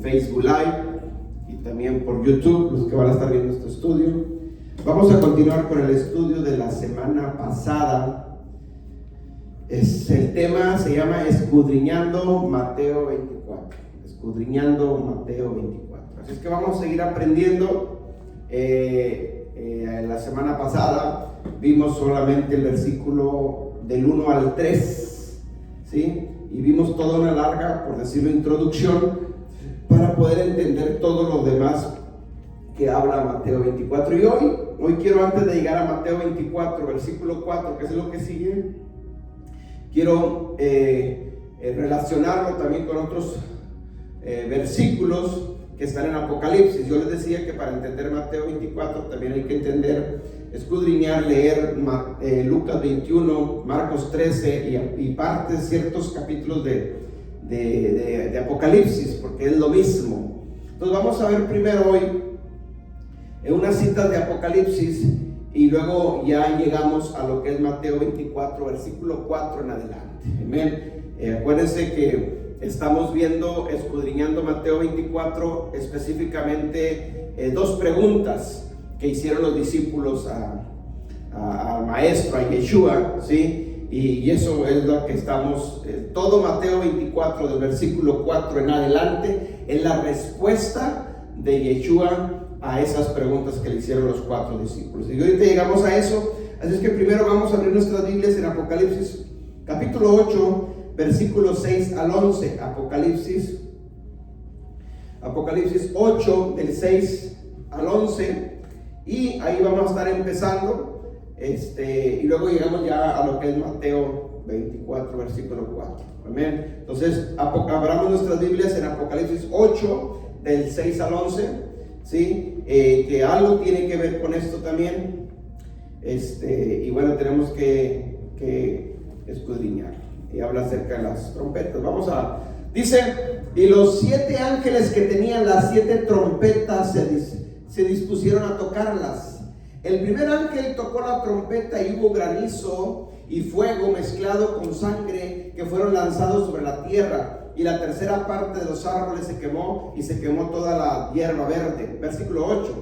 Facebook Live y también por YouTube, los que van a estar viendo este estudio. Vamos a continuar con el estudio de la semana pasada. El tema se llama Escudriñando Mateo 24. Escudriñando Mateo 24. Así es que vamos a seguir aprendiendo. La semana pasada vimos solamente el versículo del 1 al 3, ¿sí? Y vimos toda una larga, por decirlo, introducción para poder entender todo lo demás que habla Mateo 24. Y hoy quiero, antes de llegar a Mateo 24, versículo 4, que es lo que sigue, quiero relacionarlo también con otros versículos que están en Apocalipsis. Yo les decía que para entender Mateo 24 también hay que entender, escudriñar, leer Lucas 21, Marcos 13 y partes, ciertos capítulos de Apocalipsis, porque es lo mismo. Entonces vamos a ver primero hoy unas citas de Apocalipsis y luego ya llegamos a lo que es Mateo 24, versículo 4 en adelante. Amén. Acuérdense que estamos viendo, escudriñando Mateo 24, específicamente dos preguntas que hicieron los discípulos al maestro, a Yeshua, ¿sí? Y eso es lo que estamos, todo Mateo 24 del versículo 4 en adelante es la respuesta de Yeshua a esas preguntas que le hicieron los cuatro discípulos. Y ahorita llegamos a eso, así es que primero vamos a abrir nuestras Biblias en Apocalipsis capítulo 8, versículos 6 al 11. Apocalipsis 8 del 6 al 11, y ahí vamos a estar empezando, y luego llegamos ya a lo que es Mateo 24, versículo 4. Amén. Entonces abramos nuestras Biblias en Apocalipsis 8 del 6 al 11, ¿sí? Que algo tiene que ver con esto también, y bueno, tenemos que escudriñar. Y habla acerca de las trompetas. Dice, y los 7 ángeles que tenían las 7 trompetas se dispusieron a tocarlas. El primer ángel tocó la trompeta y hubo granizo y fuego mezclado con sangre que fueron lanzados sobre la tierra, y la tercera parte de los árboles se quemó, y se quemó toda la hierba verde. Versículo 8.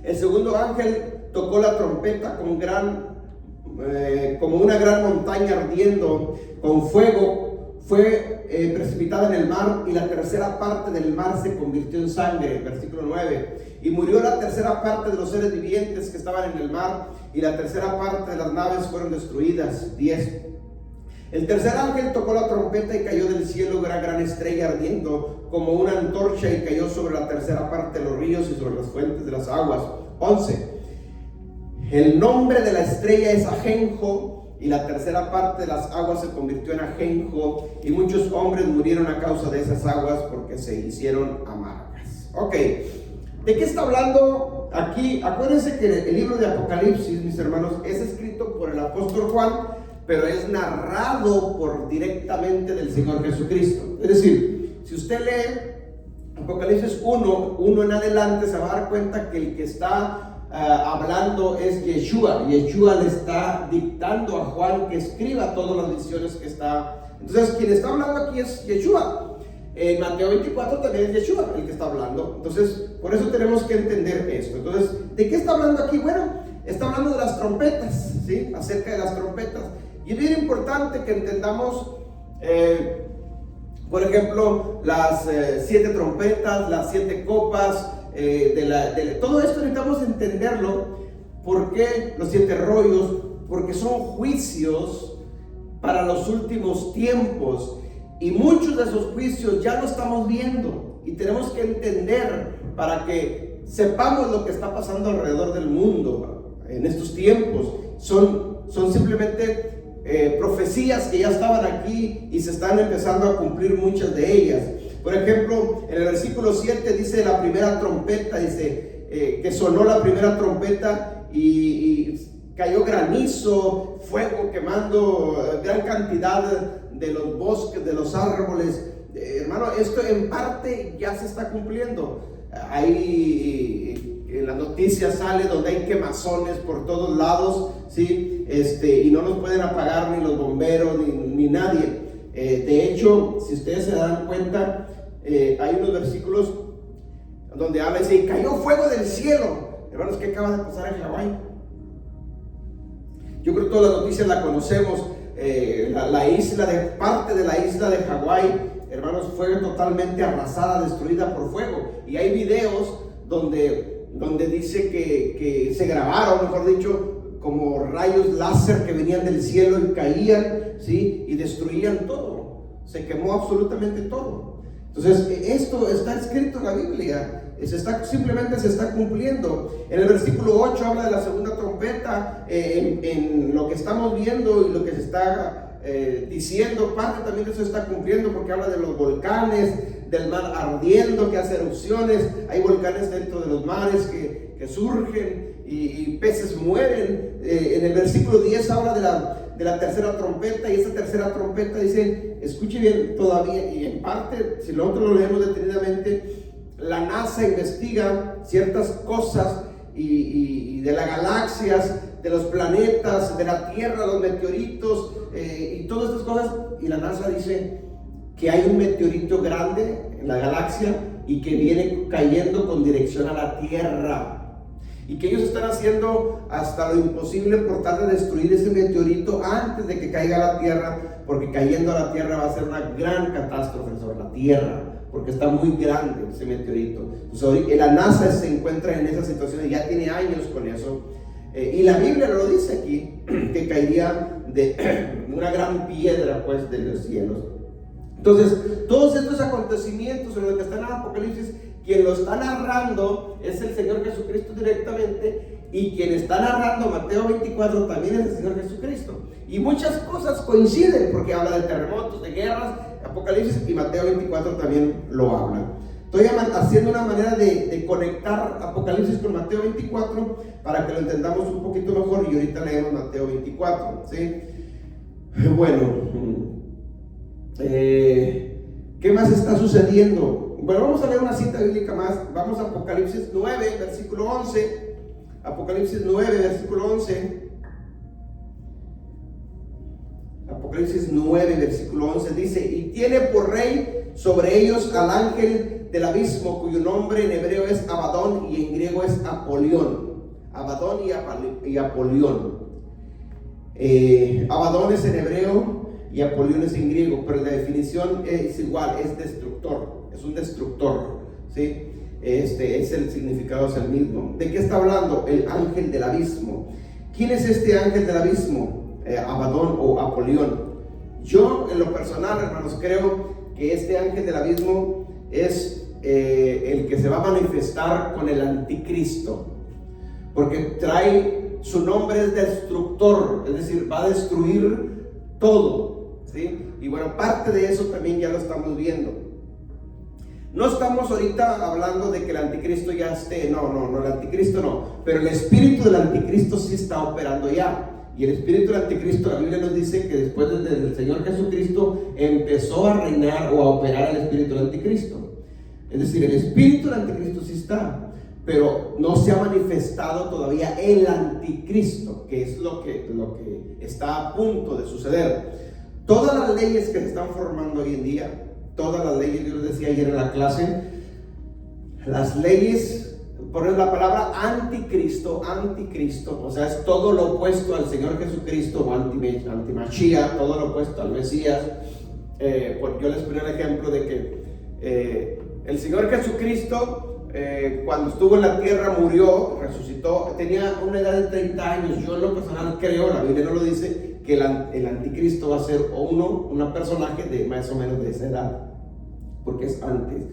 El segundo ángel tocó la trompeta como una gran montaña ardiendo con fuego, fue precipitada en el mar, y la tercera parte del mar se convirtió en sangre. Versículo 9. Y murió la tercera parte de los seres vivientes que estaban en el mar, y la tercera parte de las naves fueron destruidas. 10. El tercer ángel tocó la trompeta y cayó del cielo una gran estrella ardiendo como una antorcha, y cayó sobre la tercera parte de los ríos y sobre las fuentes de las aguas. 11. El nombre de la estrella es Ajenjo, y la tercera parte de las aguas se convirtió en ajenjo, y muchos hombres murieron a causa de esas aguas porque se hicieron amargas. Ok, ¿de qué está hablando aquí? Acuérdense que el libro de Apocalipsis, mis hermanos, es escrito por el apóstol Juan, pero es narrado directamente del Señor Jesucristo. Es decir, si usted lee Apocalipsis 1 en adelante, se va a dar cuenta que el que está hablando es Yeshua. Yeshua le está dictando a Juan que escriba todas las visiones que está. Entonces, quien está hablando aquí es Yeshua. En Mateo 24 también es Yeshua el que está hablando. Entonces, por eso tenemos que entender esto. Entonces, ¿de qué está hablando aquí? Bueno, está hablando de las trompetas, ¿sí? Acerca de las trompetas. Y es bien importante que entendamos, por ejemplo, las 7 trompetas, las 7 copas. Todo esto necesitamos entenderlo. ¿Por qué los 7 rollos? Porque son juicios para los últimos tiempos, y muchos de esos juicios ya lo estamos viendo, y tenemos que entender para que sepamos lo que está pasando alrededor del mundo en estos tiempos. Son simplemente profecías que ya estaban aquí y se están empezando a cumplir muchas de ellas. Por ejemplo, en el versículo 7 dice la primera trompeta, dice que sonó la primera trompeta y cayó granizo, fuego quemando gran cantidad de los bosques, de los árboles. Hermano, esto en parte ya se está cumpliendo. Ahí en las noticias sale donde hay quemazones por todos lados, ¿sí? Y no los pueden apagar ni los bomberos ni nadie. De hecho, si ustedes se dan cuenta, hay unos versículos donde habla y dice, y cayó fuego del cielo. Hermanos, ¿qué acaba de pasar en Hawái? Yo creo que todas las noticias la conocemos. Parte de la isla de Hawái, hermanos, fue totalmente arrasada, destruida por fuego. Y hay videos donde dice que se grabaron, mejor dicho, como rayos láser que venían del cielo y caían, ¿sí? Y destruían todo. Se quemó absolutamente todo. Entonces, esto está escrito en la Biblia. Simplemente se está cumpliendo. En el versículo 8 habla de la segunda trompeta. En lo que estamos viendo y lo que se está diciendo, parte también de eso está cumpliendo, porque habla de los volcanes, del mar ardiendo que hace erupciones. Hay volcanes dentro de los mares que surgen y peces mueren. En el versículo 10 habla de la tercera trompeta, y esa tercera trompeta dice, escuche bien todavía, y en parte, si nosotros lo leemos detenidamente, la NASA investiga ciertas cosas y de las galaxias, de los planetas, de la Tierra, los meteoritos y todas estas cosas, y la NASA dice que hay un meteorito grande en la galaxia y que viene cayendo con dirección a la Tierra, y que ellos están haciendo hasta lo imposible por tratar de destruir ese meteorito antes de que caiga a la Tierra, porque cayendo a la Tierra va a ser una gran catástrofe sobre la Tierra, porque está muy grande ese meteorito. Entonces, la NASA se encuentra en esa situación y ya tiene años con eso. Y la Biblia lo dice aquí, que caería de una gran piedra, pues, de los cielos. Entonces, todos estos acontecimientos en los que están en Apocalipsis, quien lo está narrando es el Señor Jesucristo directamente, y quien está narrando Mateo 24 también es el Señor Jesucristo. Y muchas cosas coinciden, porque habla de terremotos, de guerras, Apocalipsis, y Mateo 24 también lo habla. Estoy haciendo una manera de conectar Apocalipsis con Mateo 24 para que lo entendamos un poquito mejor, y ahorita leemos Mateo 24, ¿sí? Bueno, ¿qué más está sucediendo? Bueno, vamos a leer una cita bíblica más. Vamos a Apocalipsis 9, versículo 11. Apocalipsis 9, versículo 11. Apocalipsis 9, versículo 11 dice, y tiene por rey sobre ellos al ángel del abismo, cuyo nombre en hebreo es Abadón y en griego es Apolión. Abadón y Apolión. Abadón es en hebreo y Apolión es en griego, pero la definición es igual, es destructor, es un destructor, ¿sí? Es el significado, es el mismo. ¿De qué está hablando? El ángel del abismo. ¿Quién es este ángel del abismo? Abadón o Apolión. Yo, en lo personal, hermanos, creo que este ángel del abismo es el que se va a manifestar con el anticristo, porque su nombre es destructor, es decir, va a destruir todo, ¿sí? Y bueno, parte de eso también ya lo estamos viendo. No estamos ahorita hablando de que el anticristo ya esté, no, el anticristo no, pero el espíritu del anticristo sí está operando ya. Y el espíritu del anticristo, la Biblia nos dice que después del Señor Jesucristo empezó a reinar o a operar el espíritu del anticristo. Es decir, el espíritu del anticristo sí está, pero no se ha manifestado todavía el anticristo, que es lo que está a punto de suceder. Todas las leyes que se están formando hoy en día, todas las leyes, yo les decía ayer en la clase, las leyes, por la palabra anticristo, o sea, es todo lo opuesto al Señor Jesucristo, o antimachía, todo lo opuesto al Mesías. Porque yo les ponía el ejemplo de que el Señor Jesucristo, cuando estuvo en la tierra, murió, resucitó, tenía una edad de 30 años. Yo en lo personal creo, la Biblia no lo dice, que el anticristo va a ser un personaje de más o menos de esa edad, porque es antes.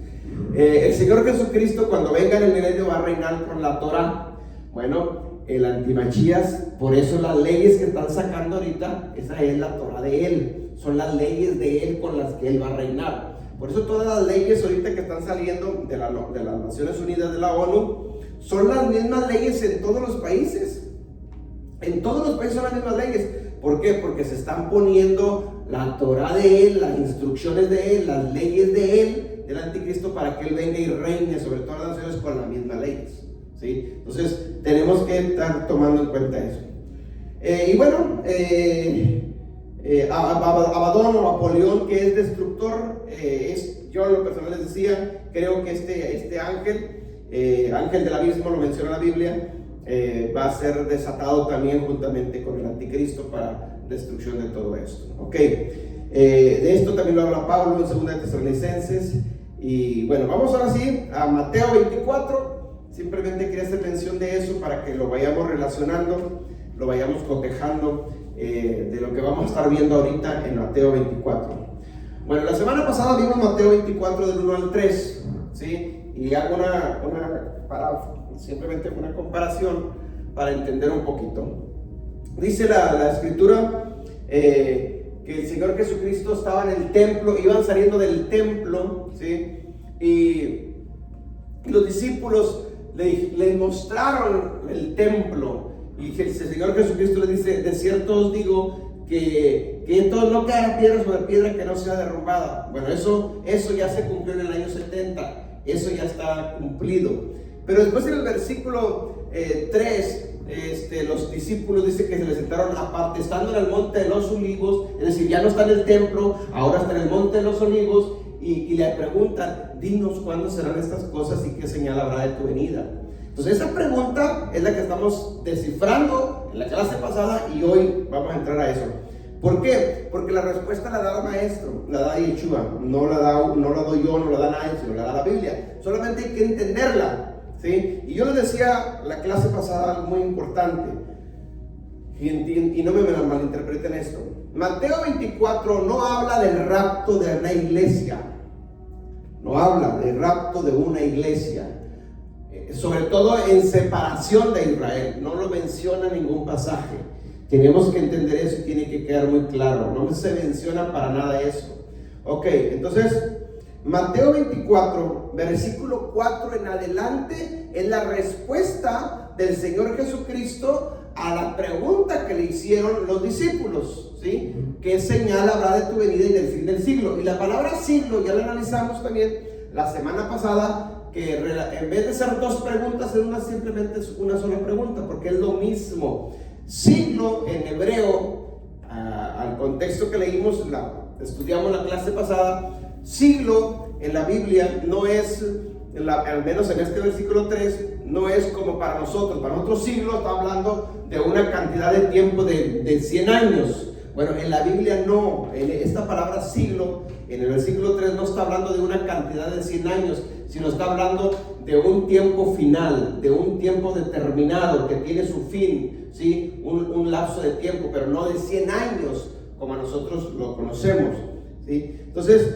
El Señor Jesucristo, cuando venga en el milenio, va a reinar con la Torah. Bueno, el antimachías, por eso las leyes que están sacando ahorita, esa es la Torah de él, son las leyes de él con las que él va a reinar. Por eso todas las leyes ahorita que están saliendo de las Naciones Unidas, de la ONU, son las mismas leyes en todos los países. En todos los países son las mismas leyes. ¿Por qué? Porque se están poniendo la Torah de él, las instrucciones de él, las leyes de él, del anticristo, para que él venga y reine sobre todas las naciones con las mismas leyes, ¿sí? Entonces tenemos que estar tomando en cuenta eso. Y bueno, Abadón o Apolión, que es destructor, yo en lo personal les decía, creo que este ángel, ángel del abismo, lo menciona la Biblia, va a ser desatado también juntamente con el anticristo para destrucción de todo esto. Ok, de esto también lo habla Pablo en 2 Tesalonicenses. Y bueno, vamos ahora sí a Mateo 24. Simplemente quería hacer mención de eso para que lo vayamos relacionando, lo vayamos cotejando de lo que vamos a estar viendo ahorita en Mateo 24. Bueno, la semana pasada vimos Mateo 24 del 1 al 3, ¿sí? Y hago simplemente una comparación para entender un poquito. Dice la escritura que el Señor Jesucristo estaba en el templo, iban saliendo del templo, ¿sí? Y los discípulos le mostraron el templo, y el Señor Jesucristo le dice: de cierto os digo que entonces no quedará piedra sobre piedra que no sea derrumbada. Bueno, eso ya se cumplió en el año 70, eso ya está cumplido. Pero después en el versículo 3, los discípulos dice que se les sentaron aparte, estando en el monte de los olivos, es decir, ya no está en el templo, ahora está en el monte de los olivos, y le preguntan: dinos cuándo serán estas cosas y qué señal habrá de tu venida. Entonces esa pregunta es la que estamos descifrando en la clase pasada, y hoy vamos a entrar a eso. ¿Por qué? Porque la respuesta la da el maestro, la da Yeshua, no la doy yo, no la da nadie, sino la da la Biblia. Solamente hay que entenderla, ¿sí? Y yo les decía la clase pasada algo muy importante, y no me malinterpreten esto. Mateo 24 no habla del rapto de una iglesia, no habla del rapto de una iglesia, sobre todo en separación de Israel, no lo menciona en ningún pasaje. Tenemos que entender eso y tiene que quedar muy claro, no se menciona para nada eso. Ok, entonces Mateo 24, versículo 4 en adelante, es la respuesta del Señor Jesucristo a la pregunta que le hicieron los discípulos, ¿sí? ¿Qué señal habrá de tu venida y del fin del siglo? Y la palabra siglo ya la analizamos también la semana pasada, que en vez de ser dos preguntas, simplemente es una sola pregunta, porque es lo mismo. Siglo en hebreo, al contexto que leímos, estudiamos la clase pasada, siglo en la Biblia no es, al menos en este versículo 3, no es como para nosotros. Para nosotros siglo está hablando de una cantidad de tiempo de 100 años. Bueno, en la Biblia no. Esta palabra siglo, en el versículo 3, no está hablando de una cantidad de 100 años, sino está hablando de un tiempo final, de un tiempo determinado que tiene su fin, ¿sí? Un lapso de tiempo, pero no de 100 años como nosotros lo conocemos, ¿sí? Entonces,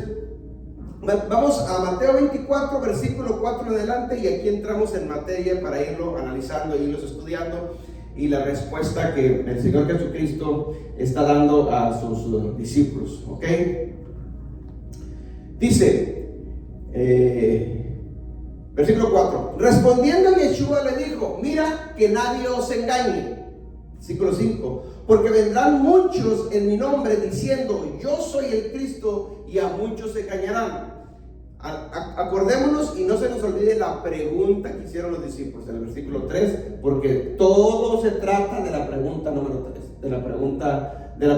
vamos a Mateo 24, versículo 4 en adelante, y aquí entramos en materia para irlo analizando e irlos estudiando, y la respuesta que el Señor Jesucristo está dando a sus discípulos, ¿ok? Dice, versículo 4, respondiendo Yeshua le dijo: mira que nadie os engañe. Versículo 5, porque vendrán muchos en mi nombre diciendo: yo soy el Cristo, y a muchos se engañarán. Acordémonos y no se nos olvide la pregunta que hicieron los discípulos en el versículo 3, porque todo se trata de la pregunta número 3, de la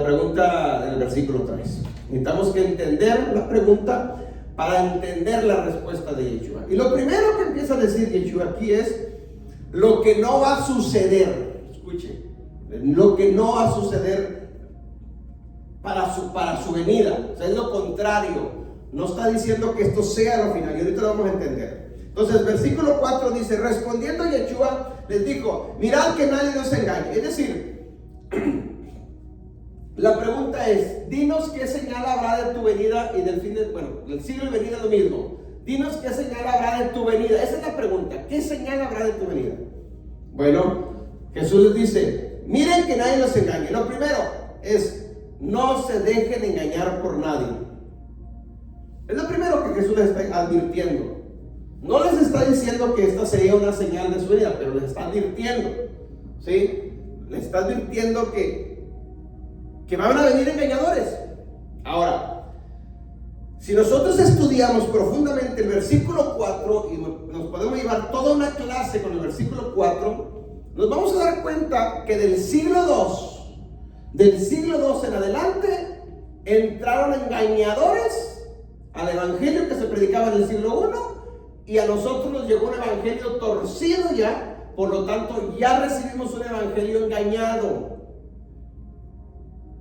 pregunta del versículo 3. Necesitamos que entender la pregunta para entender la respuesta de Yeshua. Y lo primero que empieza a decir Yeshua aquí es lo que no va a suceder. Escuche, lo que no va a suceder para su venida. O sea, es lo contrario. No está diciendo que esto sea lo final, y ahorita lo vamos a entender. Entonces, versículo 4 dice: respondiendo Yeshua les dijo: mirad que nadie nos engañe. Es decir, la pregunta es: dinos qué señal habrá de tu venida y del fin del... Bueno, el siglo y venida es lo mismo. Dinos qué señal habrá de tu venida. Esa es la pregunta. ¿Qué señal habrá de tu venida? Bueno, Jesús les dice: miren que nadie nos engañe. Lo primero es: no se dejen engañar por nadie. Es lo primero que Jesús les está advirtiendo. No les está diciendo que esta sería una señal de su vida, pero les está advirtiendo, ¿sí? Les está advirtiendo que van a venir engañadores. Ahora, si nosotros estudiamos profundamente el versículo 4 y nos podemos llevar toda una clase con el versículo 4, nos vamos a dar cuenta que del siglo II en adelante entraron engañadores al evangelio que se predicaba en el siglo I, y a nosotros nos llegó un evangelio torcido ya, por lo tanto ya recibimos un evangelio engañado.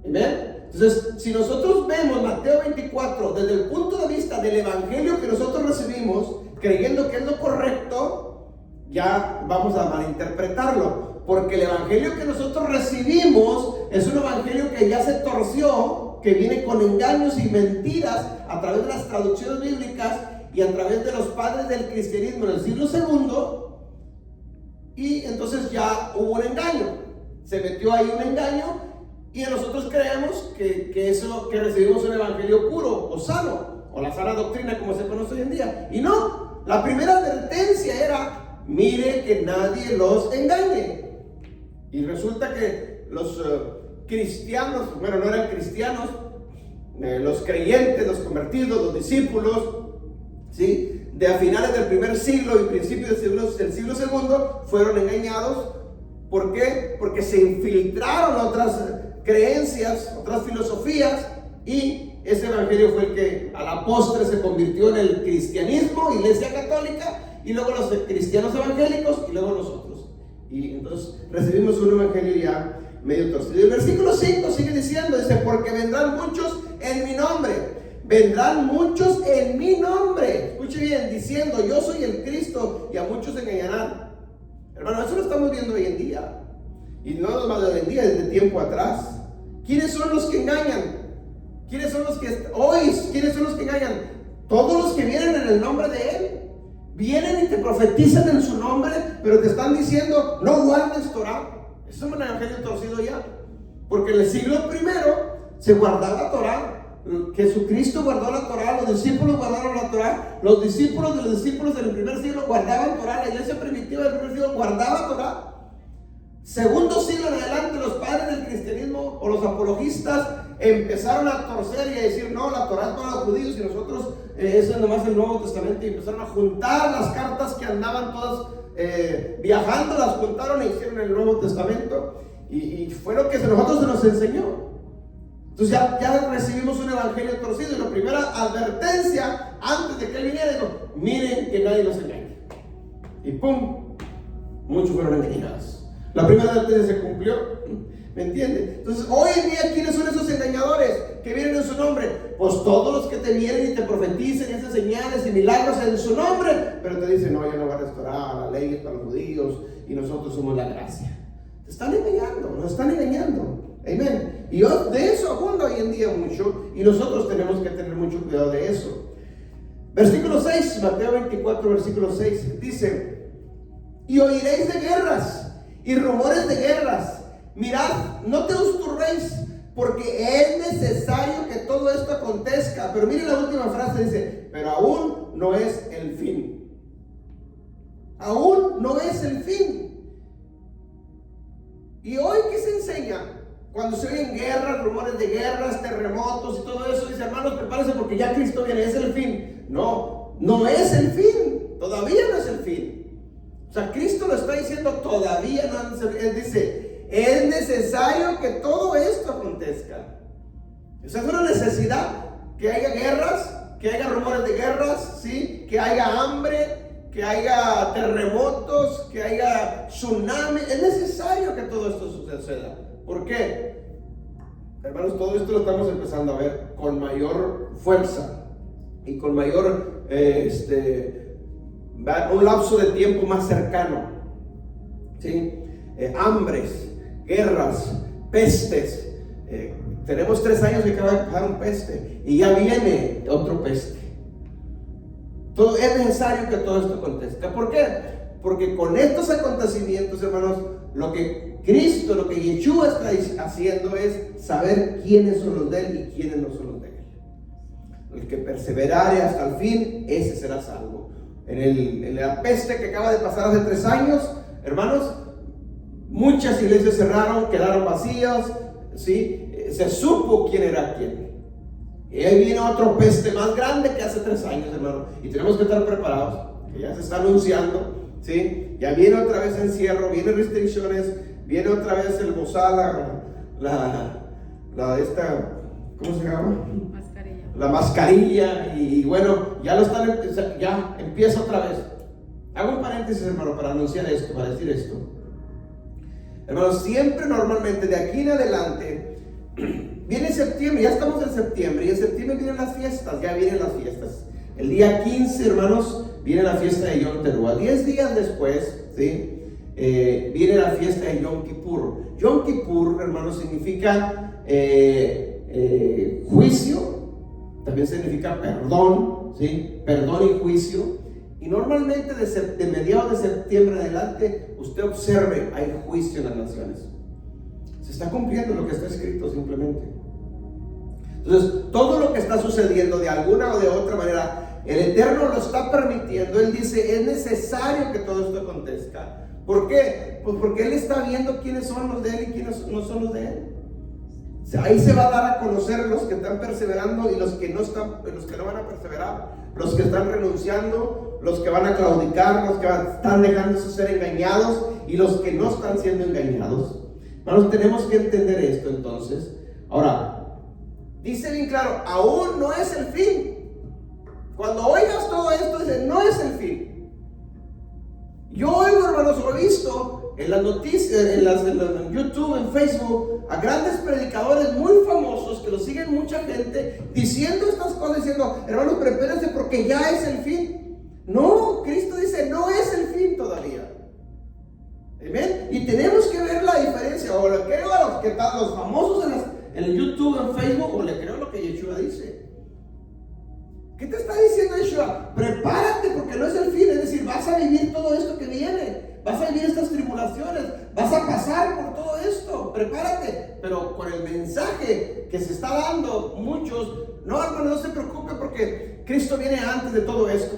¿Amén? Entonces, si nosotros vemos Mateo 24 desde el punto de vista del evangelio que nosotros recibimos, creyendo que es lo correcto, ya vamos a malinterpretarlo, porque el evangelio que nosotros recibimos es un evangelio que ya se torció, que viene con engaños y mentiras a través de las traducciones bíblicas y a través de los padres del cristianismo en el siglo II, y entonces ya hubo un engaño, se metió ahí un engaño. Y nosotros creemos que recibimos un evangelio puro o sano, o la sana doctrina como se conoce hoy en día. Y no, la primera advertencia era: mire que nadie los engañe. Y resulta que los cristianos, bueno, no eran cristianos, los creyentes, los convertidos, los discípulos, ¿sí?, de a finales del primer siglo y principios del siglo II, fueron engañados. ¿Por qué? Porque se infiltraron otras creencias, otras filosofías, y ese evangelio fue el que a la postre se convirtió en el cristianismo, Iglesia Católica, y luego los cristianos evangélicos, y luego nosotros. Y entonces recibimos un evangelio ya medio torcido. Y el versículo 5 sigue diciendo, dice: porque vendrán muchos en mi nombre, vendrán muchos en mi nombre. Escuche bien, diciendo: yo soy el Cristo, y a muchos engañarán. Hermano, eso lo estamos viendo hoy en día. Y no más de hoy en día, desde tiempo atrás. ¿Quiénes son los que engañan? ¿Quiénes son los que engañan? Todos los que vienen en el nombre de Él. Vienen y te profetizan en su nombre, pero te están diciendo: no guardes Torah. Eso es un evangelio torcido ya. Porque en el siglo I se guardaba la Torah. Jesucristo guardó la Torah, los discípulos guardaron la Torah, los discípulos de los discípulos del primer siglo guardaban Torah, la iglesia primitiva del primer siglo guardaba Torah. Segundo siglo en adelante, los padres del cristianismo o los apologistas empezaron a torcer y a decir: no, la Torah es para los judíos y nosotros eso es nomás el Nuevo Testamento, y empezaron a juntar las cartas que andaban todas viajando, las juntaron e hicieron el Nuevo Testamento, y fue lo que nosotros se nos enseñó. Entonces ya recibimos un evangelio torcido, y la primera advertencia antes de que Él viniera dijo: miren que nadie los engañe. Y ¡pum!, muchos fueron engañados. La primera advertencia se cumplió, ¿me entiende? Entonces hoy en día, ¿quiénes son esos engañadores que vienen en su nombre? Pues todos los que te vienen y te profeticen esas señales y milagros en su nombre, pero te dicen: no, yo no voy a restaurar, la ley es para los judíos y nosotros somos la gracia. Te están engañando, nos están engañando. Amén. Y de eso abunda hoy en día mucho, y nosotros tenemos que tener mucho cuidado de eso. Versículo 6, Mateo 24, versículo 6, dice: y oiréis de guerras y rumores de guerras. Mirad, no te turbéis, porque es necesario que todo esto acontezca. Pero miren la última frase, dice: pero aún no es el fin. Aún no es el fin. Y hoy, ¿qué se enseña? Cuando se oyen guerras, rumores de guerras, terremotos y todo eso, dice: hermanos, prepárense porque ya Cristo viene, es el fin. No, no es el fin, todavía no es el fin. O sea, Cristo lo está diciendo: todavía no es el fin. Él dice: es necesario que todo esto acontezca. O sea, es una necesidad que haya guerras, que haya rumores de guerras, ¿sí?, que haya hambre, que haya terremotos, que haya tsunami. Es necesario que todo esto suceda. ¿Por qué? Hermanos, todo esto lo estamos empezando a ver con mayor fuerza y con mayor un lapso de tiempo más cercano, ¿sí? Hambres, guerras, pestes. Tenemos 3 años que acaba de pasar un peste y ya viene otro peste. Es necesario que todo esto acontezca. ¿Por qué? Porque con estos acontecimientos, hermanos, lo que Cristo, lo que Yeshua está haciendo es saber quiénes son los de Él y quiénes no son los de Él. El que perseverare hasta el fin, ese será salvo. En la peste que acaba de pasar hace 3 años, hermanos, muchas iglesias cerraron, quedaron vacías, ¿sí? Se supo quién era quién. Y ahí viene otro peste más grande que hace 3 años, hermano. Y tenemos que estar preparados, que ya se está anunciando, ¿sí? Ya viene otra vez encierro, vienen restricciones, viene otra vez el bozal, ¿cómo se llama? la mascarilla y bueno, ya lo están, ya empieza otra vez. Hago un paréntesis, hermano, para anunciar esto, para decir esto. Hermanos, siempre normalmente de aquí en adelante viene septiembre, ya estamos en septiembre y en septiembre vienen las fiestas, ya vienen las fiestas. El día 15, hermanos, viene la fiesta de Yom Teruah. 10 días después, ¿sí? Viene la fiesta de Yom Kippur. Yom Kippur, hermanos, significa juicio, también significa perdón, ¿sí? Perdón y juicio. Y normalmente de mediados de septiembre en adelante, usted observe, hay juicio en las naciones. Se está cumpliendo lo que está escrito simplemente. Entonces, todo lo que está sucediendo de alguna o de otra manera, el Eterno lo está permitiendo. Él dice, es necesario que todo esto acontezca. ¿Por qué? Pues porque Él está viendo quiénes son los de Él y quiénes no son los de Él. O sea, ahí se va a dar a conocer los que están perseverando y los que no van a perseverar, los que están renunciando, los que van a claudicar, los que están dejándose ser engañados y los que no están siendo engañados. Hermanos, tenemos que entender esto entonces. Ahora, dice bien claro, aún no es el fin. Cuando oigas todo esto, dice, no es el fin. Yo oigo, hermanos, lo he visto en las noticias, en YouTube, en Facebook, a grandes predicadores muy famosos que lo siguen mucha gente, diciendo estas cosas, diciendo, hermanos, prepárense porque ya es el fin. No, Cristo dice, no es el fin todavía. Amén. Y tenemos que ver la diferencia. O le creo a los que están los famosos en el YouTube, en Facebook, o le creo lo que Yeshua dice. ¿Qué te está diciendo Yeshua? Prepárate porque no es el fin. Es decir, vas a vivir todo esto que viene. Vas a vivir estas tribulaciones. Vas a pasar por todo esto. Prepárate. Pero con el mensaje que se está dando muchos, no, hermano, no se preocupe porque Cristo viene antes de todo esto.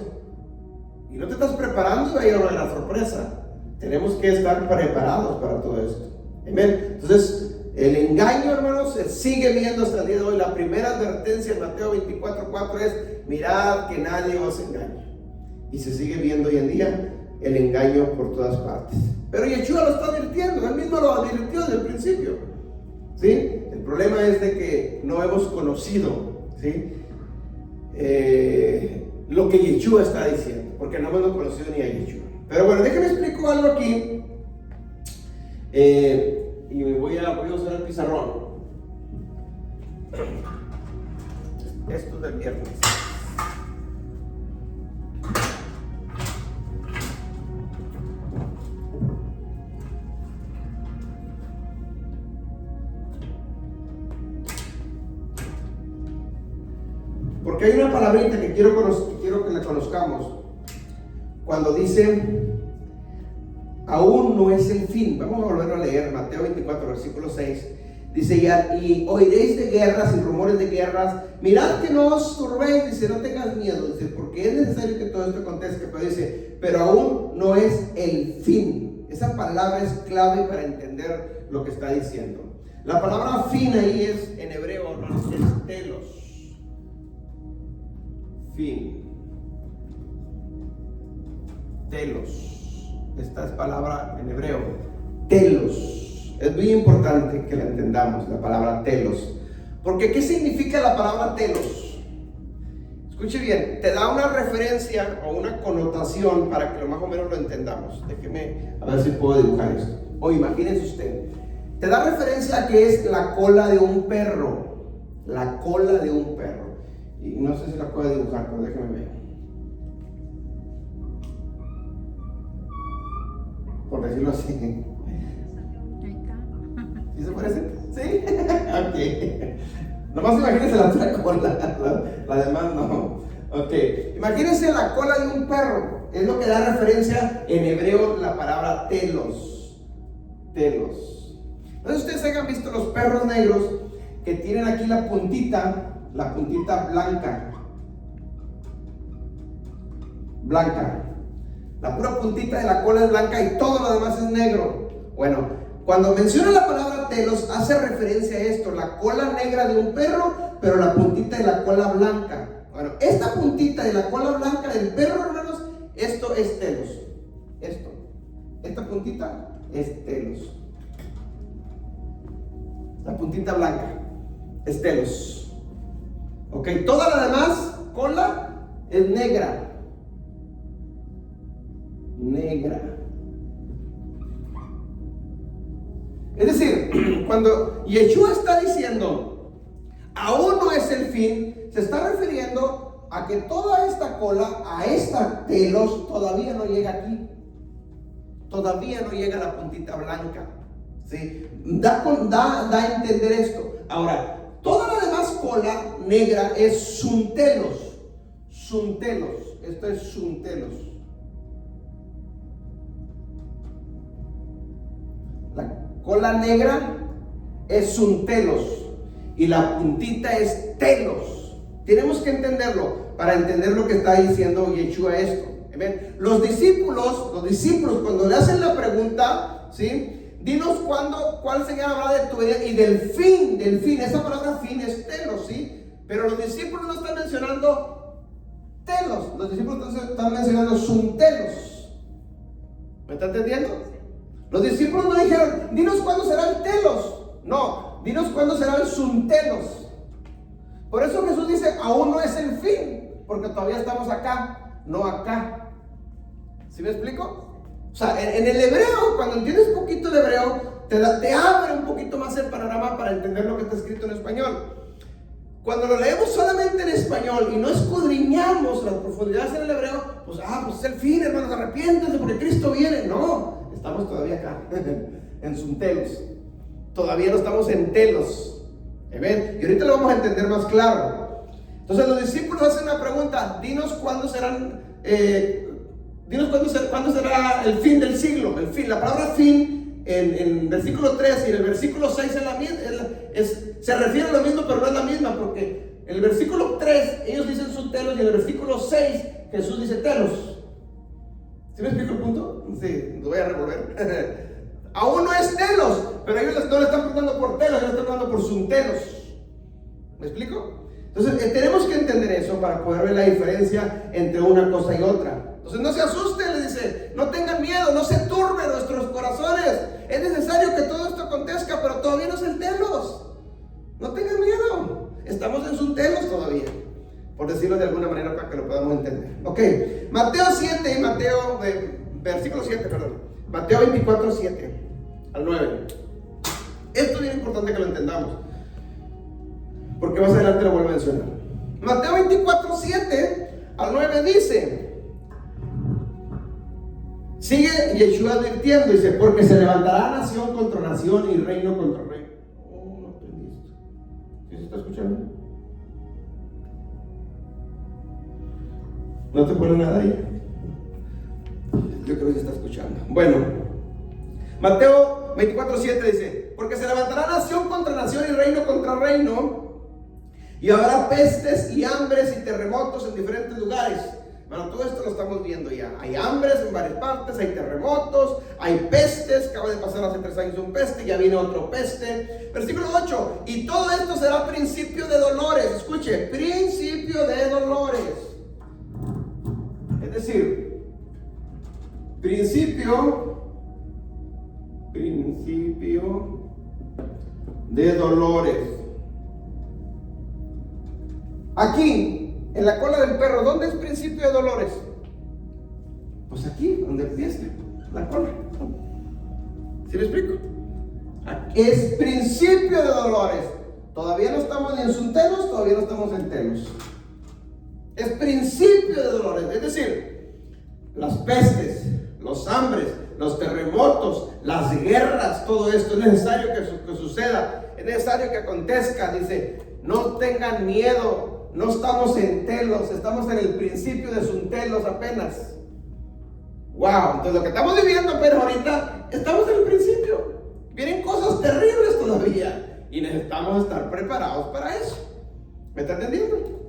Y no te estás preparando y va a llegar una sorpresa. Tenemos que estar preparados para todo esto. Amén. Entonces, el engaño, hermanos, se sigue viendo hasta el día de hoy. La primera advertencia en Mateo 24:4 es: mirad que nadie os engañe. Y se sigue viendo hoy en día el engaño por todas partes. Pero Yeshua lo está advirtiendo, él mismo lo advirtió desde el principio. ¿Sí? El problema es de que no hemos conocido, ¿sí? Lo que Yeshua está diciendo, porque no hemos conocido ni a Yeshua. Pero bueno, déjenme explico algo aquí. Y voy a usar el pizarrón. Esto es del viernes. Porque hay una palabrita que quiero que la conozcamos. Cuando dice, aún no es el fin. Vamos a volver a leer Mateo 24, versículo 6. Dice, y oiréis de guerras y rumores de guerras. Mirad que no os turbéis. Dice, no tengas miedo. Dice, porque es necesario que todo esto acontezca. Pero dice, pero aún no es el fin. Esa palabra es clave para entender lo que está diciendo. La palabra fin ahí es, en hebreo, hermanos, es telos. Fin. Telos. Esta es palabra en hebreo. Telos. Es muy importante que la entendamos, la palabra telos. Porque ¿qué significa la palabra telos? Escuche bien, te da una referencia o una connotación para que lo más o menos lo entendamos. Déjeme a ver si puedo dibujar esto. O imagínense usted. Te da referencia a que es la cola de un perro. La cola de un perro. Y no sé si la puedo dibujar, pero déjeme ver. Por decirlo así. ¿Sí se parece? ¿Sí? Ok. Nomás imagínense la otra cola. La demás no. Ok. Imagínense la cola de un perro. Es lo que da referencia en hebreo la palabra telos. Telos. Entonces ustedes hayan visto los perros negros que tienen aquí la puntita blanca. Blanca. La pura puntita de la cola es blanca y todo lo demás es negro. Bueno, cuando menciona la palabra telos, hace referencia a esto: la cola negra de un perro, pero la puntita de la cola blanca. Bueno, esta puntita de la cola blanca del perro, hermanos, esto es telos. Esta puntita es telos. La puntita blanca es telos. Ok, toda la demás cola es negra. Negra. Es decir, cuando Yeshua está diciendo, aún no es el fin, se está refiriendo a que toda esta cola, a esta telos, todavía no llega aquí. Todavía no llega a la puntita blanca. ¿Sí? Da a entender esto. Ahora, toda la demás cola negra es suntelos. Suntelos. Esto es suntelos. La cola negra es suntelos y la puntita es telos. Tenemos que entenderlo para entender lo que está diciendo Yeshua esto. ¿Ven? Los discípulos cuando le hacen la pregunta, ¿sí? Dinos cuál Señor habla de tu vida y del fin. Esa palabra fin es telos, ¿sí? Pero los discípulos no están mencionando telos, los discípulos están mencionando suntelos. ¿Me está entendiendo? Los discípulos no dijeron, dinos cuándo será el telos. No, dinos cuándo será el suntelos. Por eso Jesús dice, aún no es el fin, porque todavía estamos acá, no acá. ¿Sí me explico? O sea, en el hebreo, cuando entiendes un poquito el hebreo, te abre un poquito más el panorama para entender lo que está escrito en español. Cuando lo leemos solamente en español y no escudriñamos las profundidades en el hebreo, pues es el fin, hermanos, arrepiéntense porque Cristo viene. No, estamos todavía acá, en suntelos. Todavía no estamos en telos. ¿Ven? Y ahorita lo vamos a entender más claro. Entonces los discípulos hacen una pregunta, dinos cuándo será el fin del siglo. El fin, la palabra fin en versículo 3 y en el versículo 6 se refiere a lo mismo, pero no es la misma, porque en el versículo 3 ellos dicen suntelos y en el versículo 6 Jesús dice telos. ¿Sí me explico el punto? Sí, lo voy a revolver. Aún no es telos, pero ellos no le están preguntando por telos, ellos le están preguntando por suntelos. ¿Me explico? Entonces tenemos que entender eso para poder ver la diferencia entre una cosa y otra. Entonces no se asusten, le dice, no tengan miedo, no se turben nuestros corazones. Es necesario que todo esto acontezca, pero todavía no es el telos. No tengan miedo, estamos en suntelos todavía, por decirlo de alguna manera para que lo podamos entender. Ok, Mateo 7 y versículo 7, perdón. Mateo 24, 7 al 9. Esto es bien importante que lo entendamos, porque más adelante lo vuelvo a mencionar. Mateo 24, 7 al 9 dice, sigue Yeshua advirtiendo, dice, porque se levantará nación contra nación y reino contra reino. Oh, no aprendí esto. ¿Sí se está escuchando? ¿No te pone nada ahí? Yo creo que se está escuchando. Bueno, Mateo 24, 7 dice, porque se levantará nación contra nación y reino contra reino, y habrá pestes y hambres y terremotos en diferentes lugares. Bueno, todo esto lo estamos viendo ya. Hay hambres en varias partes, hay terremotos, hay pestes. Acaba de pasar hace 3 años un peste, ya viene otro peste. Versículo 8, y todo esto será principio de dolores. Escuche, principio de dolores. Es decir, principio de dolores. Aquí, en la cola del perro, ¿dónde es principio de dolores? Pues aquí, donde empieza la cola. ¿Sí me explico? Aquí es principio de dolores. Todavía no estamos ni en suntelos, todavía no estamos en telos. Es principio de dolores, es decir, las pestes, los hambres, los terremotos, las guerras, todo esto es necesario que suceda, es necesario que acontezca. Dice, no tengan miedo, no estamos en telos, estamos en el principio de suntelos apenas. Wow, entonces lo que estamos viviendo apenas ahorita, estamos en el principio. Vienen cosas terribles todavía y necesitamos estar preparados para eso. ¿Me está entendiendo?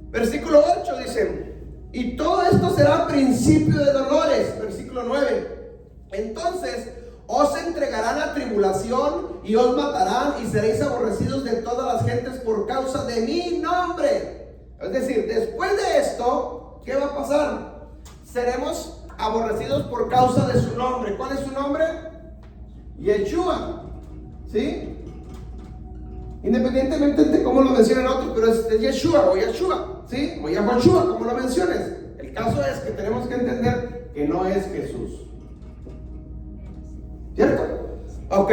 Versículo 8 dice, y todo esto será principio de dolores. Versículo 9, entonces os entregarán a tribulación y os matarán y seréis aborrecidos de todas las gentes por causa de mi nombre. Es decir, después de esto, ¿qué va a pasar? Seremos aborrecidos por causa de su nombre. ¿Cuál es su nombre? Yeshua. ¿Sí? independientemente de cómo lo mencionan otros, pero es Yeshua o Yeshua, ¿sí? O Yahushua, como lo menciones. El caso es que tenemos que entender que no es Jesús, ¿cierto? Ok,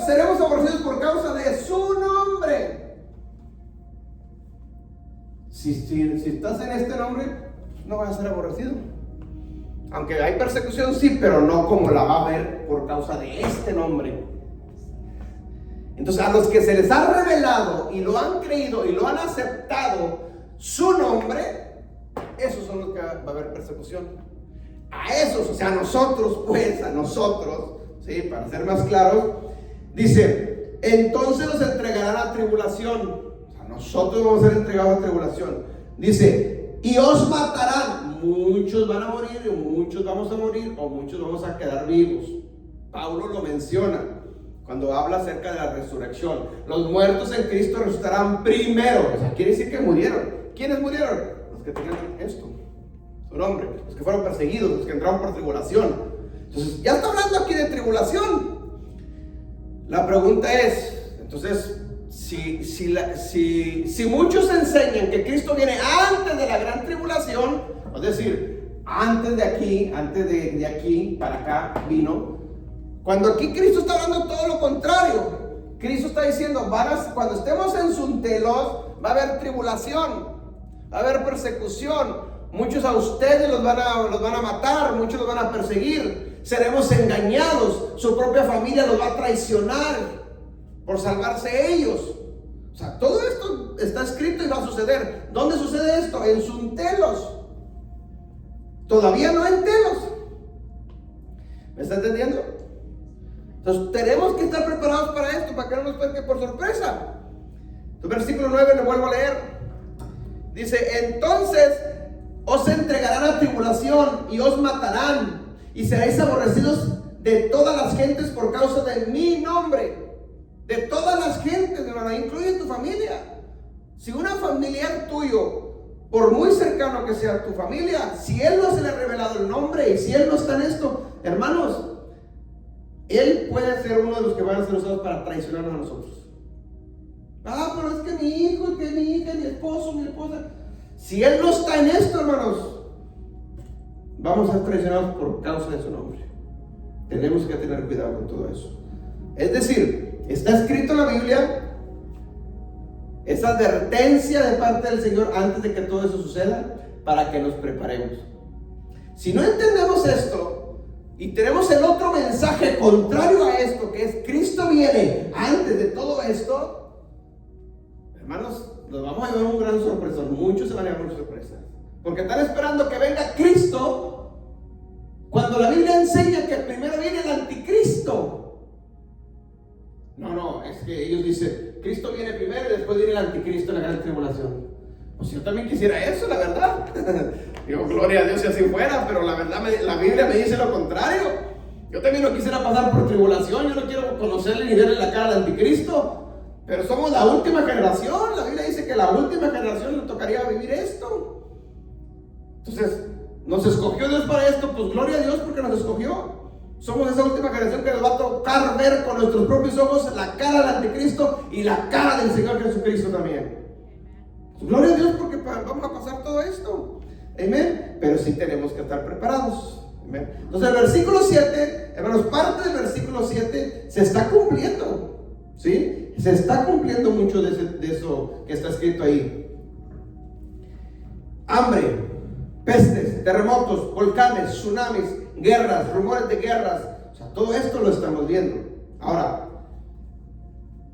seremos aborrecidos por causa de su nombre. Si estás en este nombre, no vas a ser aborrecido. Aunque hay persecución, sí, pero no como la va a haber por causa de este nombre. Entonces, a los que se les ha revelado y lo han creído y lo han aceptado su nombre, esos son los que va a haber persecución. A esos, o sea, a nosotros, ¿sí? Para ser más claros, dice, entonces los entregarán a tribulación. O sea, nosotros vamos a ser entregados a tribulación. Dice, y os matarán. Muchos van a morir, o muchos vamos a morir, o muchos vamos a quedar vivos. Pablo lo menciona cuando habla acerca de la resurrección. Los muertos en Cristo resucitarán primero. O sea, quiere decir que murieron. ¿Quiénes murieron? Los que tenían esto, su nombre, los que fueron perseguidos, los que entraron por tribulación. Entonces, ya está hablando aquí de tribulación. La pregunta es, entonces, si muchos enseñan que Cristo viene antes de la gran tribulación, es decir, antes de aquí para acá vino, cuando aquí Cristo está hablando todo lo contrario. Cristo está diciendo, cuando estemos en Suntelos, va a haber tribulación, va a haber persecución. Muchos a ustedes los van a matar, muchos los van a perseguir, seremos engañados, su propia familia los va a traicionar por salvarse ellos. O sea, todo esto está escrito y va a suceder. ¿Dónde sucede esto? En Suntelos. Todavía no en Telos. ¿Me está entendiendo? Entonces tenemos que estar preparados para esto, para que no nos toque por sorpresa. El versículo 9 lo vuelvo a leer. Dice, entonces os entregarán a tribulación y os matarán, y seréis aborrecidos de todas las gentes por causa de mi nombre. De todas las gentes, hermano, incluye tu familia. Si un familiar tuyo, por muy cercano que sea tu familia, si él no se le ha revelado el nombre y si él no está en esto, hermanos, él puede ser uno de los que van a ser usados para traicionarnos a nosotros. Pero es que mi hijo, que mi hija, mi esposo, mi esposa. Si él no está en esto, hermanos, vamos a ser traicionados por causa de su nombre. Tenemos que tener cuidado con todo eso. Es decir, está escrito en la Biblia esa advertencia de parte del Señor antes de que todo eso suceda, para que nos preparemos. Si no entendemos esto y tenemos el otro mensaje contrario a esto, que es Cristo viene antes de todo esto, hermanos, nos vamos a llevar un gran sorpresa. Muchos se van a llevar una sorpresa, porque están esperando que venga Cristo, cuando la Biblia enseña que primero viene el anticristo. No, es que ellos dicen, Cristo viene primero y después viene el anticristo en la gran tribulación. Pues yo también quisiera eso, la verdad. Digo, gloria a Dios si así fuera, pero la verdad la Biblia me dice lo contrario. Yo también no quisiera pasar por tribulación, yo no quiero conocerle ni verle la cara al anticristo. Pero somos la última generación, la Biblia dice que la última generación le tocaría vivir esto. Entonces, nos escogió Dios para esto, pues gloria a Dios porque nos escogió. Somos esa última generación que nos va a tocar ver con nuestros propios ojos la cara del anticristo y la cara del Señor Jesucristo también. Gloria a Dios porque vamos a pasar todo esto. Amén. Pero sí tenemos que estar preparados. Amén. Entonces el versículo 7, hermanos, parte del versículo 7 se está cumpliendo. ¿Sí? Se está cumpliendo mucho de eso que está escrito ahí. Hambre, pestes, terremotos, volcanes, tsunamis, guerras, rumores de guerras. O sea, todo esto lo estamos viendo. Ahora,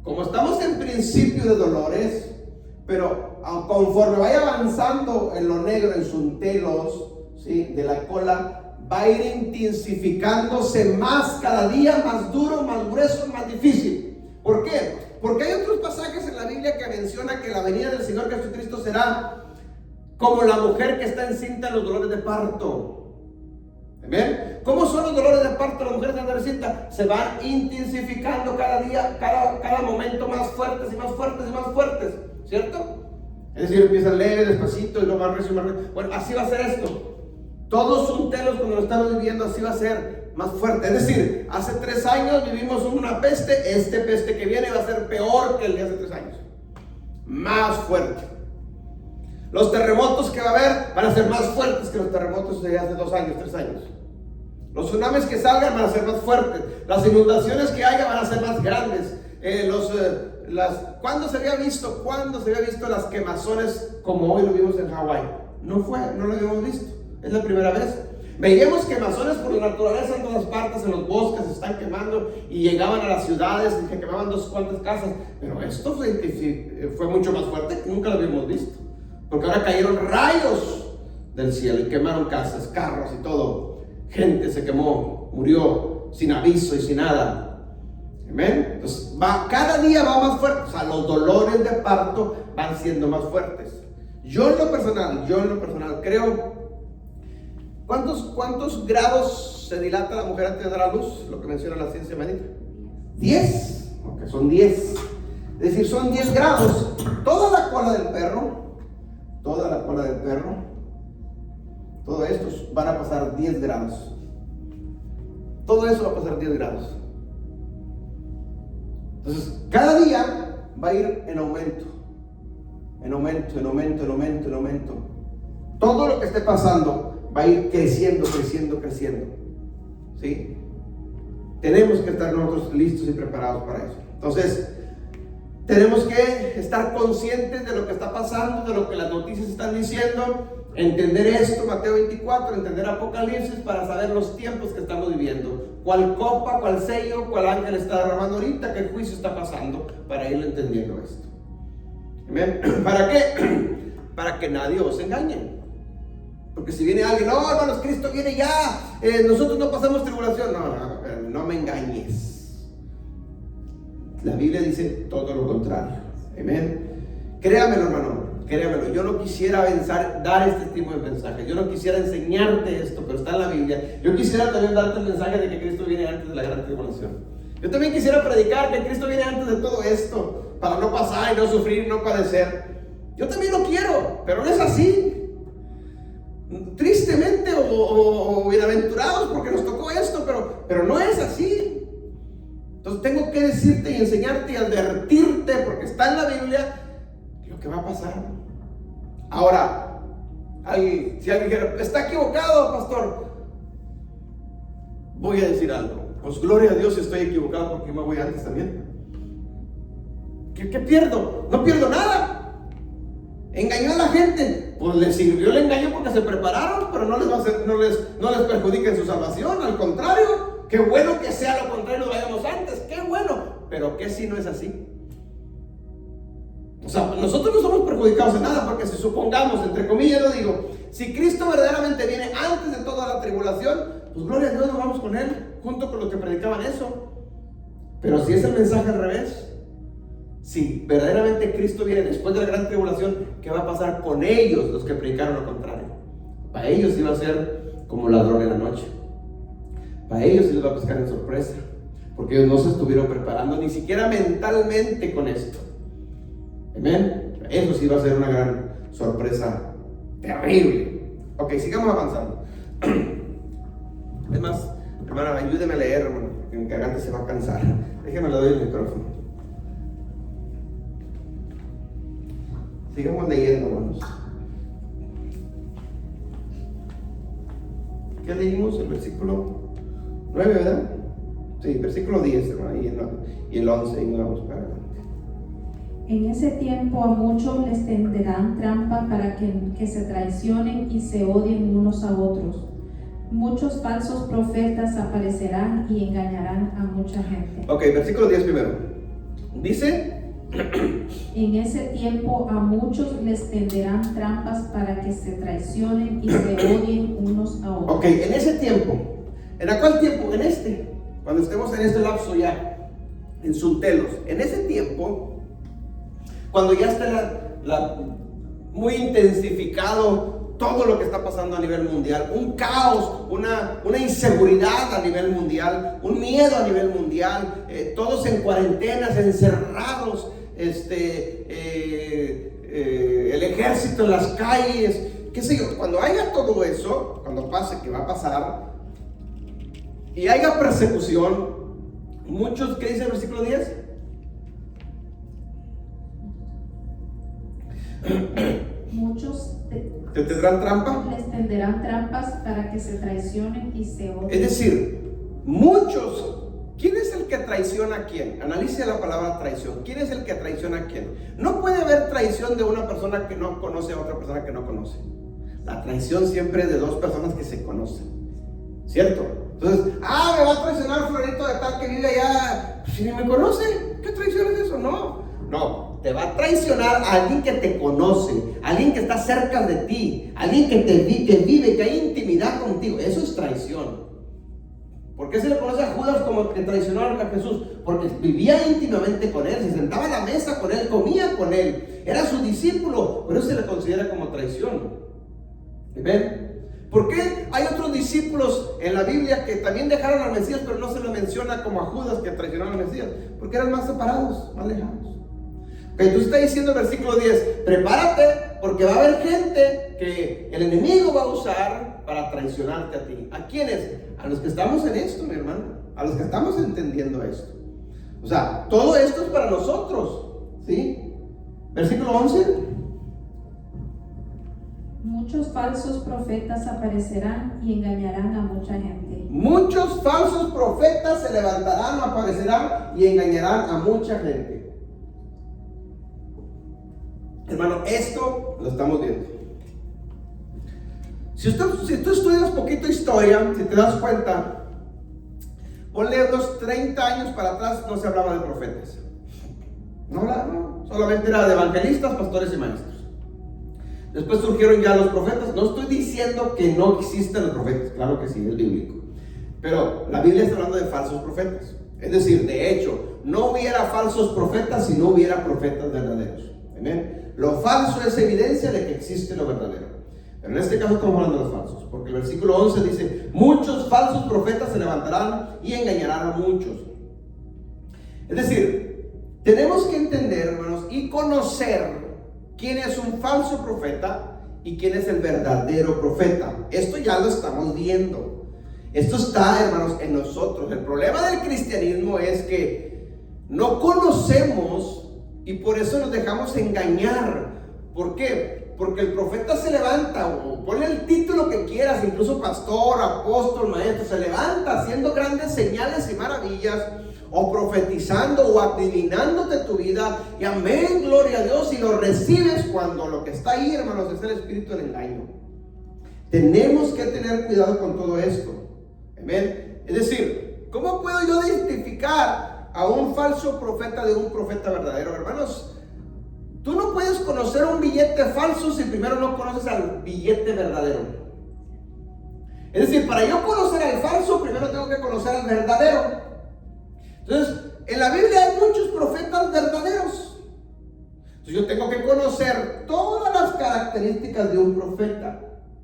como estamos en principio de dolores, pero conforme vaya avanzando en lo negro, en Suntelos, ¿sí?, de la cola, va a ir intensificándose más, cada día más duro, más grueso, más difícil. ¿Por qué? Porque hay otros pasajes en la Biblia que menciona que la venida del Señor Jesucristo será como la mujer que está encinta en los dolores de parto. ¿Amén? ¿Cómo son los dolores de parto de la mujer que está encinta? Se van intensificando cada día, cada momento más fuertes y más fuertes y más fuertes, ¿cierto? Es decir, empieza leve, despacito y luego más recio y más recio. Bueno, así va a ser esto. Todos Suntelos, cuando lo estamos viviendo, así va a ser más fuerte. Es decir, hace 3 años vivimos una peste, este peste que viene va a ser peor que el de hace 3 años. Más fuerte. Los terremotos que va a haber van a ser más fuertes que los terremotos de hace 2 años, 3 años. Los tsunamis que salgan van a ser más fuertes. Las inundaciones que haya van a ser más grandes. ¿Cuándo se había visto las quemazones como hoy lo vimos en Hawái? No lo habíamos visto. Es la primera vez. Veíamos quemazones por la naturaleza en todas partes, en los bosques se están quemando y llegaban a las ciudades y que quemaban 2 cuantas casas. Pero esto fue mucho más fuerte, que nunca lo habíamos visto. Porque ahora cayeron rayos del cielo y quemaron casas, carros y todo. Gente se quemó, murió sin aviso y sin nada. Amén. Entonces cada día va más fuerte. O sea, los dolores de parto van siendo más fuertes. Yo en lo personal creo. ¿Cuántos grados se dilata la mujer antes de dar a luz? Lo que menciona la ciencia médica. 10. Ok, son 10. Es decir, son 10 grados. Toda la cola del perro, todo estos van a pasar 10 grados. Todo eso va a pasar 10 grados. Entonces, cada día va a ir en aumento. En aumento. Todo lo que esté pasando va a ir creciendo. ¿Sí? Tenemos que estar nosotros listos y preparados para eso. Entonces, tenemos que estar conscientes de lo que está pasando, de lo que las noticias están diciendo, entender esto, Mateo 24, entender Apocalipsis para saber los tiempos que estamos viviendo. Cuál copa, cuál sello, cuál ángel está derramando ahorita, qué juicio está pasando, para ir entendiendo esto. ¿Amén? ¿Para qué? Para que nadie os engañe. Porque si viene alguien, no, hermanos, Cristo viene ya, nosotros no pasamos tribulación. No me engañes. La Biblia dice todo lo contrario. Amén. Créamelo, hermano, créamelo. Yo no quisiera dar este tipo de mensajes. Yo no quisiera enseñarte esto, pero está en la Biblia. Yo quisiera también darte el mensaje de que Cristo viene antes de la gran tribulación. Yo también quisiera predicar que Cristo viene antes de todo esto, para no pasar y no sufrir, no padecer. Yo también lo quiero, pero no es así. Tristemente o bienaventurados porque nos tocó esto, pero no es así. Entonces tengo que decirte y enseñarte y advertirte, porque está en la Biblia, lo que va a pasar. Ahora, si alguien dijera, está equivocado, pastor, voy a decir algo. Pues gloria a Dios si estoy equivocado, porque me voy antes también. ¿Qué pierdo? No pierdo nada. Engañó a la gente, pues les sirvió el engaño porque se prepararon, pero no les perjudica en su salvación. Al contrario, qué bueno que sea lo contrario, nos vayamos antes, qué bueno. Pero ¿qué si no es así? O sea, nosotros no somos perjudicados en nada, porque si supongamos, entre comillas lo digo, si Cristo verdaderamente viene antes de toda la tribulación, pues gloria a Dios, nos vamos con Él, junto con los que predicaban eso. Pero si es el mensaje al revés, si verdaderamente Cristo viene después de la gran tribulación, ¿qué va a pasar con ellos, los que predicaron lo contrario? Para ellos iba a ser como ladrón en la noche. Para ellos se les va a pescar en sorpresa, porque ellos no se estuvieron preparando ni siquiera mentalmente con esto. Amén. Eso sí va a ser una gran sorpresa terrible. Ok, sigamos avanzando. Es más, hermano, ayúdeme a leer, hermano, porque mi garganta se va a cansar. Déjeme le doy el micrófono. Sigamos leyendo, hermanos. ¿Qué leímos? El versículo 9, ¿verdad? Sí, versículo 10, hermano, y el 11, y nos vamos para adelante. En ese tiempo a muchos les tenderán trampa para que se traicionen y se odien unos a otros. Muchos falsos profetas aparecerán y engañarán a mucha gente. Ok, versículo 10 primero. Dice: en ese tiempo a muchos les tenderán trampas para que se traicionen y se odien unos a otros. Ok, en ese tiempo. ¿En cuál tiempo? En este. Cuando estemos en este lapso ya, en Suntelos. En ese tiempo, cuando ya está muy intensificado todo lo que está pasando a nivel mundial, un caos, una inseguridad a nivel mundial, un miedo a nivel mundial, todos en cuarentenas, encerrados, el ejército en las calles, qué sé yo. Cuando haya todo eso, cuando pase, que va a pasar, y haya persecución, muchos, ¿qué dice el versículo 10? Muchos ¿Te tendrán trampa? les tenderán trampas para que se traicionen y se odien. Es decir, muchos. ¿Quién es el que traiciona a quién? Analice la palabra traición. ¿Quién es el que traiciona a quién? No puede haber traición de una persona que no conoce a otra persona que no conoce. La traición siempre es de dos personas que se conocen, ¿cierto? Entonces, me va a traicionar Florito de tal que vive allá. Pues, si ni me conoce, ¿qué traición es eso? No, te va a traicionar a alguien que te conoce, alguien que está cerca de ti, alguien que vive, que hay intimidad contigo. Eso es traición. ¿Por qué se le conoce a Judas como que traicionó a Jesús? Porque vivía íntimamente con él, se sentaba a la mesa con él, comía con él, era su discípulo, por eso se le considera como traición. ¿Ven? ¿Por qué hay otros discípulos en la Biblia que también dejaron al Mesías, pero no se lo menciona como a Judas que traicionó al Mesías? Porque eran más separados, más lejanos. Entonces está diciendo el versículo 10, prepárate porque va a haber gente que el enemigo va a usar para traicionarte a ti. ¿A quiénes? A los que estamos en esto, mi hermano, a los que estamos entendiendo esto. O sea, todo esto es para nosotros, ¿sí? Versículo 11. Muchos falsos profetas aparecerán y engañarán a mucha gente. Muchos falsos profetas se levantarán, aparecerán y engañarán a mucha gente. Hermano, esto lo estamos viendo. Si tú estudias poquito historia, si te das cuenta, ponle unos 30 años para atrás, no se hablaba de profetas. No, solamente era de evangelistas, pastores y maestros. Después surgieron ya los profetas. No estoy diciendo que no existen los profetas, claro que sí, es bíblico. Pero la Biblia está hablando de falsos profetas. Es decir, de hecho, no hubiera falsos profetas si no hubiera profetas verdaderos. ¿Amén? Lo falso es evidencia de que existe lo verdadero. Pero en este caso estamos hablando de los falsos, porque el versículo 11 dice, muchos falsos profetas se levantarán y engañarán a muchos. Es decir, tenemos que entender, hermanos, y conocer quién es un falso profeta y quién es el verdadero profeta. Esto ya lo estamos viendo. Esto está, hermanos, en nosotros. El problema del cristianismo es que no conocemos y por eso nos dejamos engañar. ¿Por qué? Porque el profeta se levanta, o ponle el título que quieras, incluso pastor, apóstol, maestro, se levanta haciendo grandes señales y maravillas, o profetizando, o adivinándote tu vida, y amén, gloria a Dios, y lo recibes cuando lo que está ahí, hermanos, es el espíritu del engaño. Tenemos que tener cuidado con todo esto, amén. Es decir, ¿cómo puedo yo identificar a un falso profeta de un profeta verdadero, hermanos? Tú no puedes conocer un billete falso si primero no conoces al billete verdadero. Es decir, para yo conocer al falso, primero tengo que conocer al verdadero. Entonces, en la Biblia hay muchos profetas verdaderos. Entonces, yo tengo que conocer todas las características de un profeta.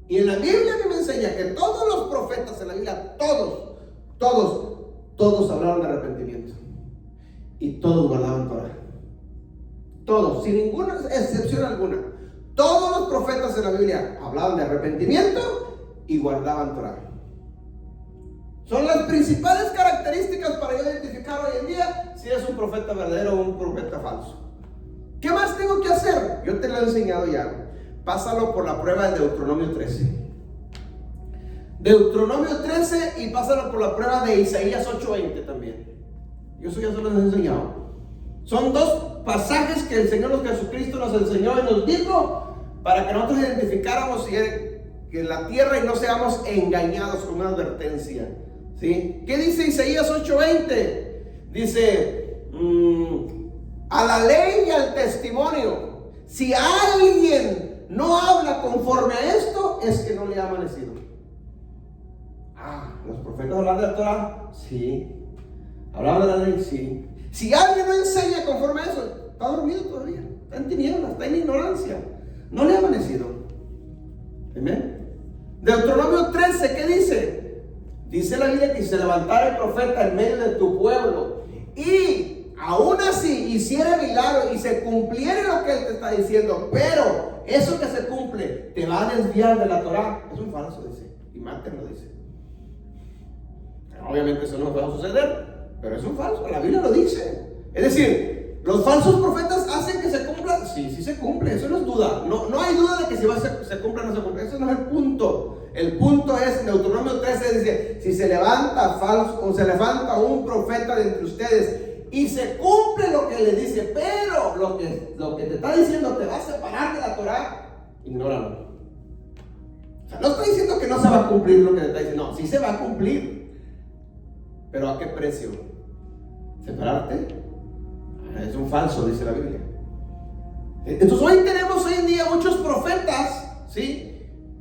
Y en la Biblia a mí me enseña que todos los profetas en la Biblia, todos hablaron de arrepentimiento. Y todos guardaban Torah. Todos, sin ninguna excepción alguna. Todos los profetas en la Biblia hablaban de arrepentimiento y guardaban Torah. Son las principales características para yo identificar hoy en día si es un profeta verdadero o un profeta falso. ¿Qué más tengo que hacer? Yo te lo he enseñado ya. Pásalo por la prueba de Deuteronomio 13. Deuteronomio 13 y pásalo por la prueba de Isaías 8:20 también. Yo eso ya se los he enseñado. Son dos pasajes que el Señor Jesucristo nos enseñó y nos dijo para que nosotros identificáramos que en la tierra y no seamos engañados, con una advertencia, ¿sí? ¿Qué dice Isaías 8:20? Dice, a la ley y al testimonio, si alguien no habla conforme a esto, es que no le ha amanecido. ¿Los profetas hablan de la Torah? Sí. ¿Hablaban de la ley? Sí. Si alguien no enseña conforme a eso, está dormido todavía, está en tinieblas, está en ignorancia, no le ha amanecido. Amén. Deuteronomio 13, ¿qué dice? Dice la Biblia que si se levantara el profeta en medio de tu pueblo y aún así hiciera milagro y se cumpliera lo que él te está diciendo, pero eso que se cumple te va a desviar de la Torah, es un falso, dice. y mátenlo, dice. Obviamente eso no va a suceder, pero es un falso, la Biblia lo dice. Es decir, los falsos profetas hacen que se cumpla. Sí, sí se cumple, eso no es duda. No hay duda de que si se cumple o no se cumple. Ese no es el punto. El punto es, en Deuteronomio 13 dice, si se levanta falso o se levanta un profeta de entre ustedes y se cumple lo que le dice, pero lo que te está diciendo te va a separar de la Torah, ignóralo. O sea, no está diciendo que no se va a cumplir lo que te está diciendo, no, sí se va a cumplir, pero ¿a qué precio? ¿Separarte? Es un falso, dice la Biblia. Entonces hoy en día muchos profetas, ¿sí?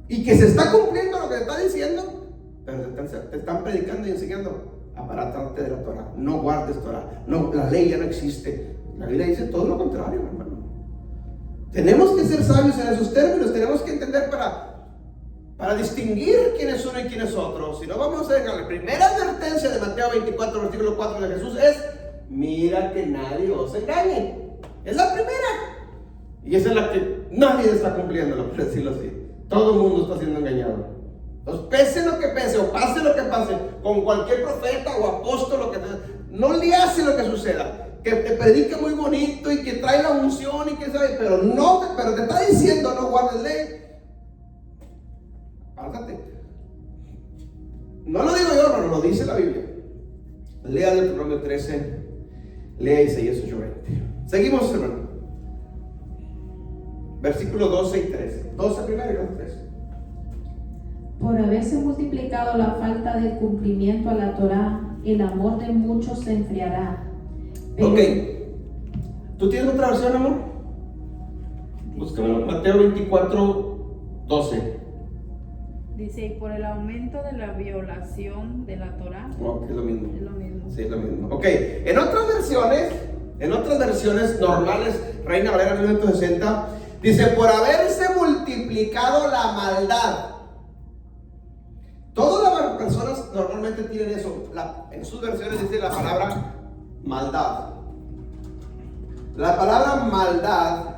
Y que se está cumpliendo lo que te está diciendo, pero te están predicando y enseñando. Apartarte de la Torah, no guardes Torah, no, la ley ya no existe. La Biblia dice todo lo contrario, hermano. Tenemos que ser sabios en esos términos, tenemos que entender para distinguir quién es uno y quién es otro. Si no, vamos a ver, la primera advertencia de Mateo 24, versículo 4 de Jesús es: mira que nadie os engañe. Es la primera. Y esa es la que nadie está cumpliendo, por decirlo así. Todo el mundo está siendo engañado. Entonces, pese lo que pese o pase lo que pase con cualquier profeta o apóstol, no le hace lo que suceda. Que te predique muy bonito y que trae la unción y que sabe, pero te está diciendo no guardes ley. Apártate. No lo digo yo, hermano, lo dice la Biblia. Lea Deuteronomio 13, lea Isaías 8:20. Seguimos, hermano. Versículos 12 y 13. 12 primero y 13. Por haberse multiplicado la falta del cumplimiento a la Torá, el amor de muchos se enfriará. Pero... Ok. ¿Tú tienes otra versión, amor? Búscame Mateo 24, 12. Dice, y por el aumento de la violación de la Torá. Ok, es lo mismo. Es lo mismo. Sí, es lo mismo. Ok, en otras versiones normales, Reina Valera 1960, dice, por haberse multiplicado la maldad. Todas las personas normalmente tienen eso. En sus versiones dice la palabra maldad. La palabra maldad,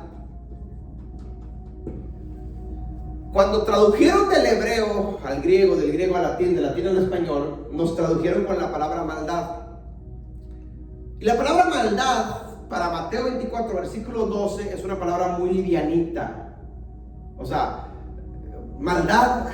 cuando tradujeron del hebreo al griego, del griego al latín, del latín al español, nos tradujeron con la palabra maldad. Y la palabra maldad para Mateo 24, versículo 12, es una palabra muy livianita. O sea, maldad,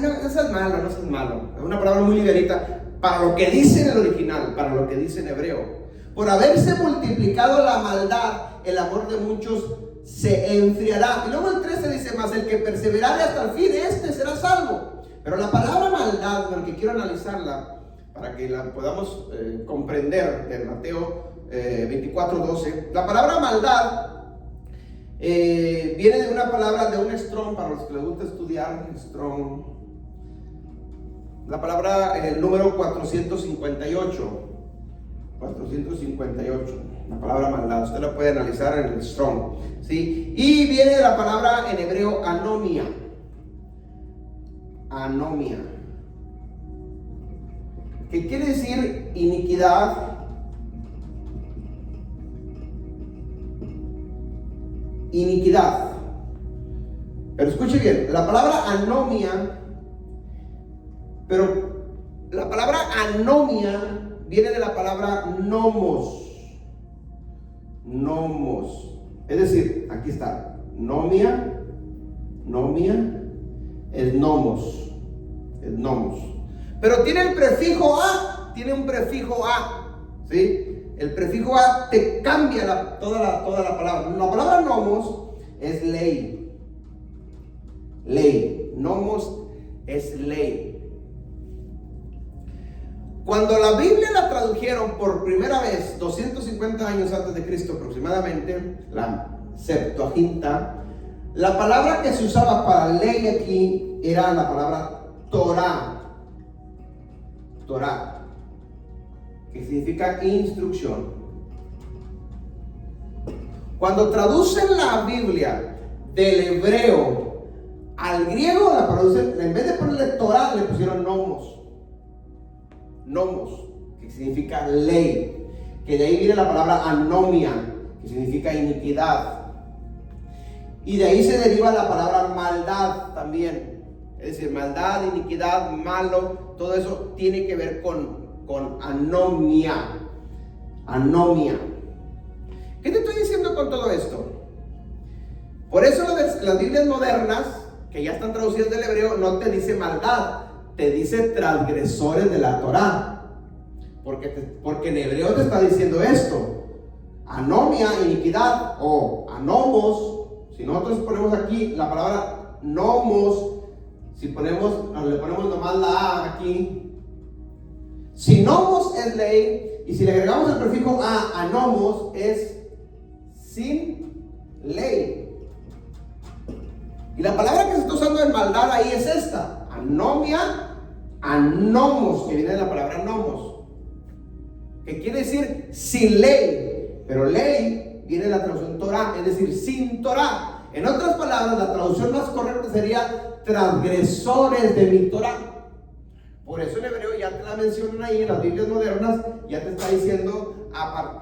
no seas malo, no seas malo. Es una palabra muy livianita para lo que dice en el original, para lo que dice en hebreo. Por haberse multiplicado la maldad, el amor de muchos se enfriará. Y luego el 13 dice, más el que perseverare hasta el fin, este será salvo. Pero la palabra maldad, porque quiero analizarla para que la podamos comprender de Mateo 24, 12. La palabra maldad viene de una palabra, de un strong, para los que les gusta estudiar strong. La palabra, el número 458. 458, la palabra maldad, usted la puede analizar en el strong, ¿sí? Y viene de la palabra en hebreo anomia. Anomia, que quiere decir iniquidad, iniquidad. Pero escuche bien, la palabra anomia, pero la palabra anomia viene de la palabra nomos. Nomos. Es decir, aquí está. Nomia. Nomia. Es nomos. Es nomos. Pero tiene el prefijo a. Tiene un prefijo a. ¿Sí? El prefijo a te cambia toda la palabra. La palabra nomos es ley. Ley. Nomos es ley. Cuando la Biblia la tradujeron por primera vez, 250 años antes de Cristo aproximadamente, la Septuaginta, la palabra que se usaba para ley aquí era la palabra Torah. Torah, que significa instrucción. Cuando traducen la Biblia del hebreo al griego, la traducen, en vez de ponerle Torah, le pusieron nomos. Nomos, que significa ley, que de ahí viene la palabra anomia, que significa iniquidad, y de ahí se deriva la palabra maldad también, Es decir, maldad, iniquidad, malo, todo eso tiene que ver con anomia. Anomia. ¿Qué te estoy diciendo con todo esto? Por eso las Biblias modernas, que ya están traducidas del hebreo, no te dice maldad, te dice transgresores de la Torá. Porque en hebreo te está diciendo esto: anomia, iniquidad, o anomos. Si nosotros ponemos aquí la palabra nomos, si le ponemos nomás la A aquí, si nomos es ley, y si le agregamos el prefijo a anomos es sin ley. Y la palabra que se está usando en maldad ahí es esta: anomia, anomos, que viene de la palabra nomos, que quiere decir sin ley. Pero ley viene de la traducción Torah, es decir, sin Torah. En otras palabras, la traducción más correcta sería transgresores de mi Torah. Por eso en hebreo ya te la mencionan ahí en las Biblias modernas, ya te está diciendo,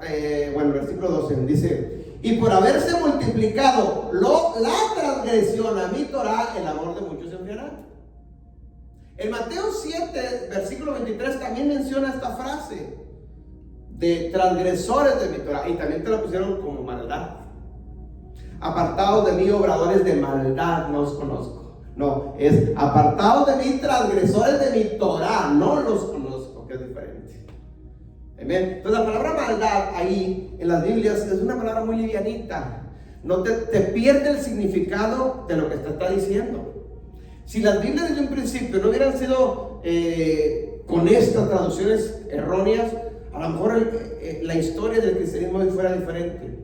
el versículo 12 dice: y por haberse multiplicado la transgresión a mi Torah, el amor de muchos se enfriará. En Mateo 7, versículo 23 también menciona esta frase de transgresores de mi Torah, y también te la pusieron como maldad. Apartados de mí, obradores de maldad, no os conozco. No, es apartados de mí, transgresores de mi Torah, no los conozco, que es diferente. Amén. Entonces la palabra maldad ahí en las Biblias es una palabra muy livianita. No te pierde el significado de lo que te está diciendo. Si las Biblias desde un principio no hubieran sido con estas traducciones erróneas, a lo mejor la historia del cristianismo hoy fuera diferente,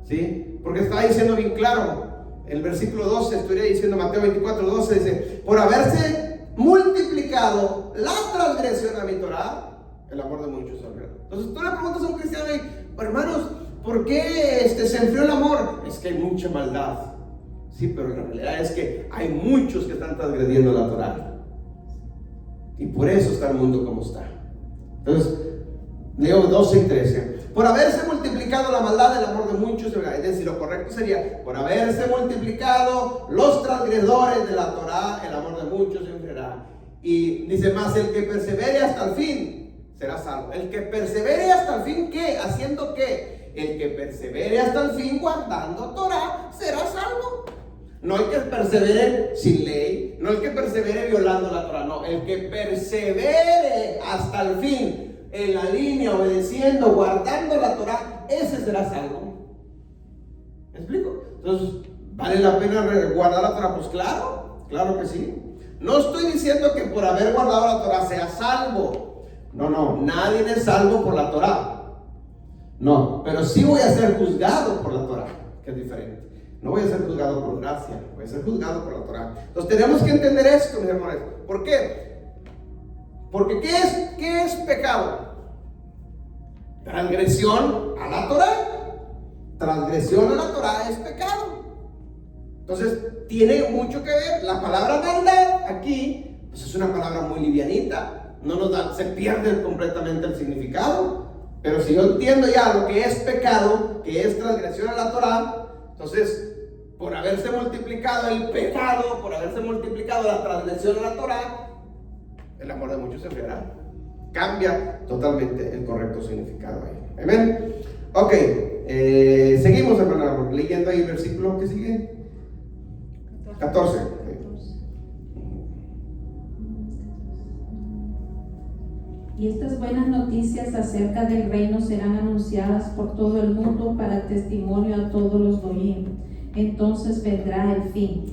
¿sí? Porque está diciendo bien claro, el versículo 12, estoy diciendo Mateo 24, 12, dice: por haberse multiplicado la transgresión a mi Torah, el amor de muchos se enfrió. Entonces tú le preguntas a un cristiano: hermanos, ¿por qué se enfrió el amor? Es que hay mucha maldad. Sí, pero la realidad es que hay muchos que están transgrediendo la Torah, y por eso está el mundo como está. Entonces leo 12 y 13. Por haberse multiplicado la maldad, el amor de muchos se enfriará. Es decir, lo correcto sería: por haberse multiplicado los transgresores de la Torah, el amor de muchos se enfriará. Y dice más: el que persevere hasta el fin será salvo. El que persevere hasta el fin, ¿qué? ¿Haciendo qué? El que persevere hasta el fin guardando Torah será salvo. No el que persevere sin ley, no el que persevere violando la Torah, no, el que persevere hasta el fin en la línea, obedeciendo, guardando la Torah, ese será salvo. ¿Me explico? Entonces, ¿vale la pena guardar la Torah? Pues claro, claro que sí. No estoy diciendo que por haber guardado la Torah sea salvo. No, nadie es salvo por la Torah. No, pero sí voy a ser juzgado por la Torah, que es diferente. No voy a ser juzgado por gracia, voy a ser juzgado por la Torah. Entonces tenemos que entender esto, mis hermanos. ¿Por qué? Porque ¿qué es pecado? Transgresión a la Torah. Transgresión a la Torah es pecado. Entonces tiene mucho que ver. La palabra maldad aquí, pues es una palabra muy livianita. Se pierde completamente el significado. Pero si yo entiendo ya lo que es pecado, que es transgresión a la Torah, entonces, por haberse multiplicado el pecado, por haberse multiplicado la transgresión a la Torah, el amor de muchos se enfriará. Cambia totalmente el correcto significado ahí. Amén. Ok, seguimos, hermano, leyendo ahí el versículo que sigue. 14. Y estas buenas noticias acerca del reino serán anunciadas por todo el mundo para testimonio a todos los goyim. Entonces vendrá el fin.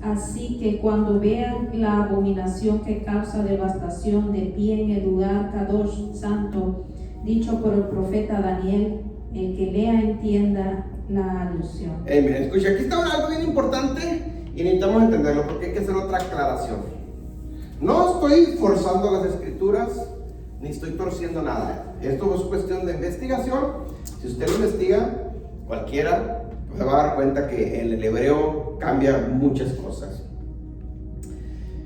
Así que cuando vean la abominación que causa devastación de pie en el lugar Kadosh santo, dicho por el profeta Daniel, el que lea entienda la alusión. Amén. Escucha, aquí está algo bien importante y necesitamos entenderlo porque hay que hacer otra aclaración. No estoy forzando las escrituras ni estoy torciendo nada. Esto es cuestión de investigación. Si usted lo investiga, cualquiera se va a dar cuenta que en el hebreo cambia muchas cosas.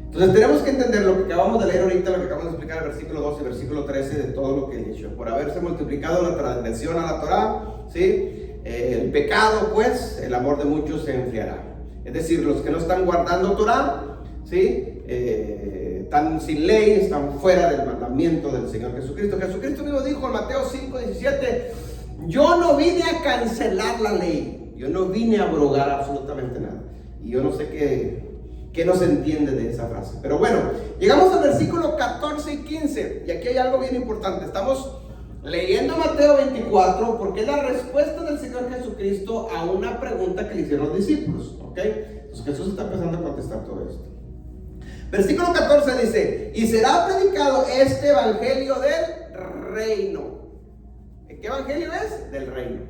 Entonces tenemos que entender lo que acabamos de leer ahorita, lo que acabamos de explicar, el versículo 12 y el versículo 13 de todo lo que he dicho. Por haberse multiplicado la transgresión a la Torah, ¿sí? El pecado, pues, el amor de muchos se enfriará. Es decir, los que no están guardando Torah ¿sí? Están sin ley, están fuera del mandamiento del Señor Jesucristo. Jesucristo mismo dijo en Mateo 5:17, yo no vine a cancelar la ley, yo no vine a abrogar absolutamente nada. Y yo no sé qué no se entiende de esa frase. Pero bueno, llegamos al versículo 14 y 15. Y aquí hay algo bien importante. Estamos leyendo Mateo 24 porque es la respuesta del Señor Jesucristo a una pregunta que le hicieron los discípulos. ¿Ok? Entonces Jesús está empezando a contestar todo esto. Versículo 14 dice, y será predicado este evangelio del reino. ¿Qué evangelio es? Del reino.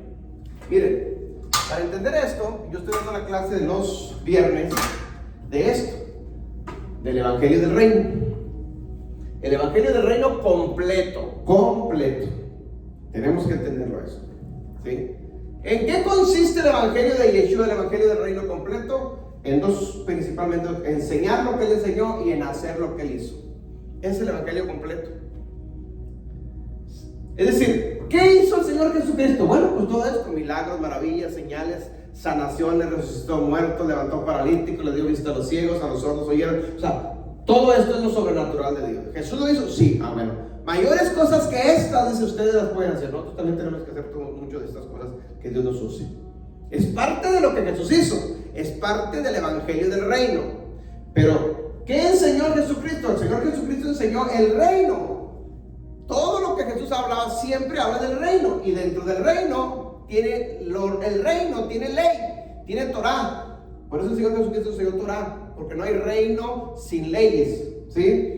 Miren, para entender esto, yo estoy dando la clase de los viernes de esto, del evangelio del reino. El evangelio del reino completo. Tenemos que entenderlo eso, ¿sí? ¿En qué consiste el evangelio de Yeshua, el evangelio del reino completo? En dos, principalmente, enseñar lo que él enseñó y en hacer lo que él hizo. Es el evangelio completo. Es decir, ¿qué hizo el Señor Jesucristo? Bueno, pues todo esto, milagros, maravillas, señales, sanaciones, resucitó muertos, levantó paralíticos, le dio vista a los ciegos, a los sordos oyeron. O sea, todo esto es lo sobrenatural de Dios. ¿Jesús lo hizo? Sí, bueno. Mayores cosas que estas, dice, ustedes las pueden hacer. Nosotros también tenemos que hacer mucho de estas cosas que Dios nos use. Es parte de lo que Jesús hizo. Es parte del evangelio del reino. Pero, ¿qué enseñó Jesucristo? El Señor Jesucristo enseñó el reino. Todo lo que Jesús hablaba siempre habla del reino. Y dentro del reino el reino tiene ley, tiene Torah. Por eso el Señor Jesucristo enseñó Torah, porque no hay reino sin leyes, ¿sí?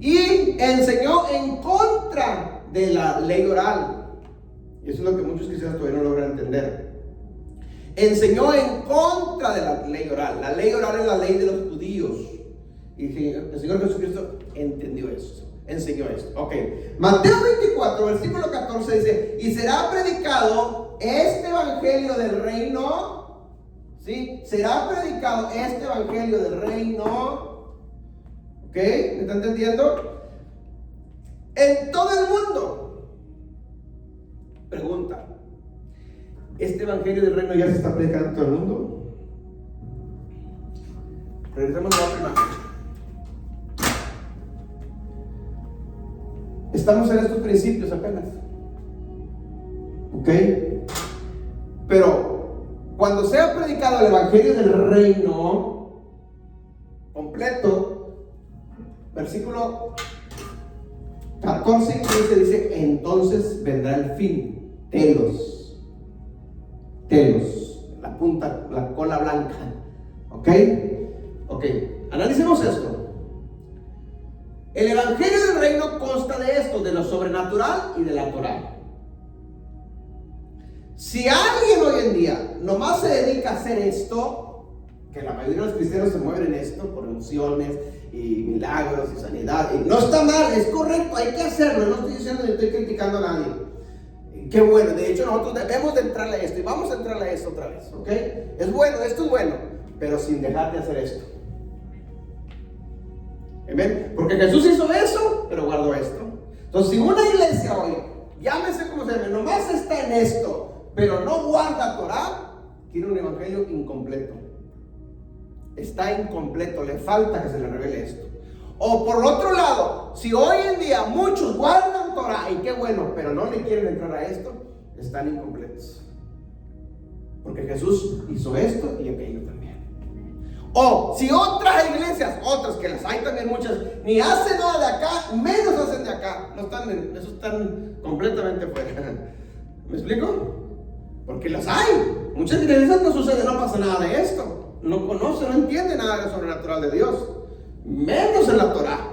Y enseñó en contra de la ley oral. Y eso es lo que muchos cristianos todavía no logran entender. Enseñó en contra de la ley oral. La ley oral es la ley de los judíos. Y el Señor Jesucristo entendió eso, enseñó esto. Ok, Mateo 24, versículo 14 dice, y será predicado este evangelio del reino, ¿sí? Será predicado este evangelio del reino, ¿ok? ¿Me está entendiendo? En todo el mundo. Pregunta, ¿este evangelio del reino ya se está predicando en todo el mundo? Regresamos a la otra imagen. Estamos en estos principios apenas, ¿ok? Pero cuando sea predicado el evangelio del reino completo, versículo 14 y 15 dice, entonces vendrá el fin. Telos, la punta, la cola blanca, ¿ok? Analicemos esto. El evangelio del reino consta de esto, de lo sobrenatural y de la Torah. Si alguien hoy en día nomás se dedica a hacer esto, que la mayoría de los cristianos se mueven en esto por emociones y milagros y sanidad, y no está mal, es correcto, hay que hacerlo. No estoy diciendo ni estoy criticando a nadie. Qué bueno, de hecho nosotros debemos de entrarle a esto y vamos a entrarle a esto otra vez, ¿ok? Es bueno, esto es bueno, pero sin dejar de hacer esto. ¿Amén? Porque Jesús hizo eso, pero guardó esto. Entonces, si una iglesia hoy, llámese como se llame, nomás está en esto, pero no guarda Torah, tiene un evangelio incompleto. Está incompleto, le falta que se le revele esto. O por otro lado, si hoy en día muchos guardan Torah, y qué bueno, pero no le quieren entrar a esto, están incompletos. Porque Jesús hizo esto y aquello también. O si otras iglesias, otras que las hay también muchas, ni hacen nada de acá, menos hacen de acá, no están eso están completamente fuera. ¿Me explico? Porque las hay. Muchas iglesias no sucede, no pasa nada de esto. No conocen, no entienden nada de lo sobrenatural de Dios. Menos en la Torah.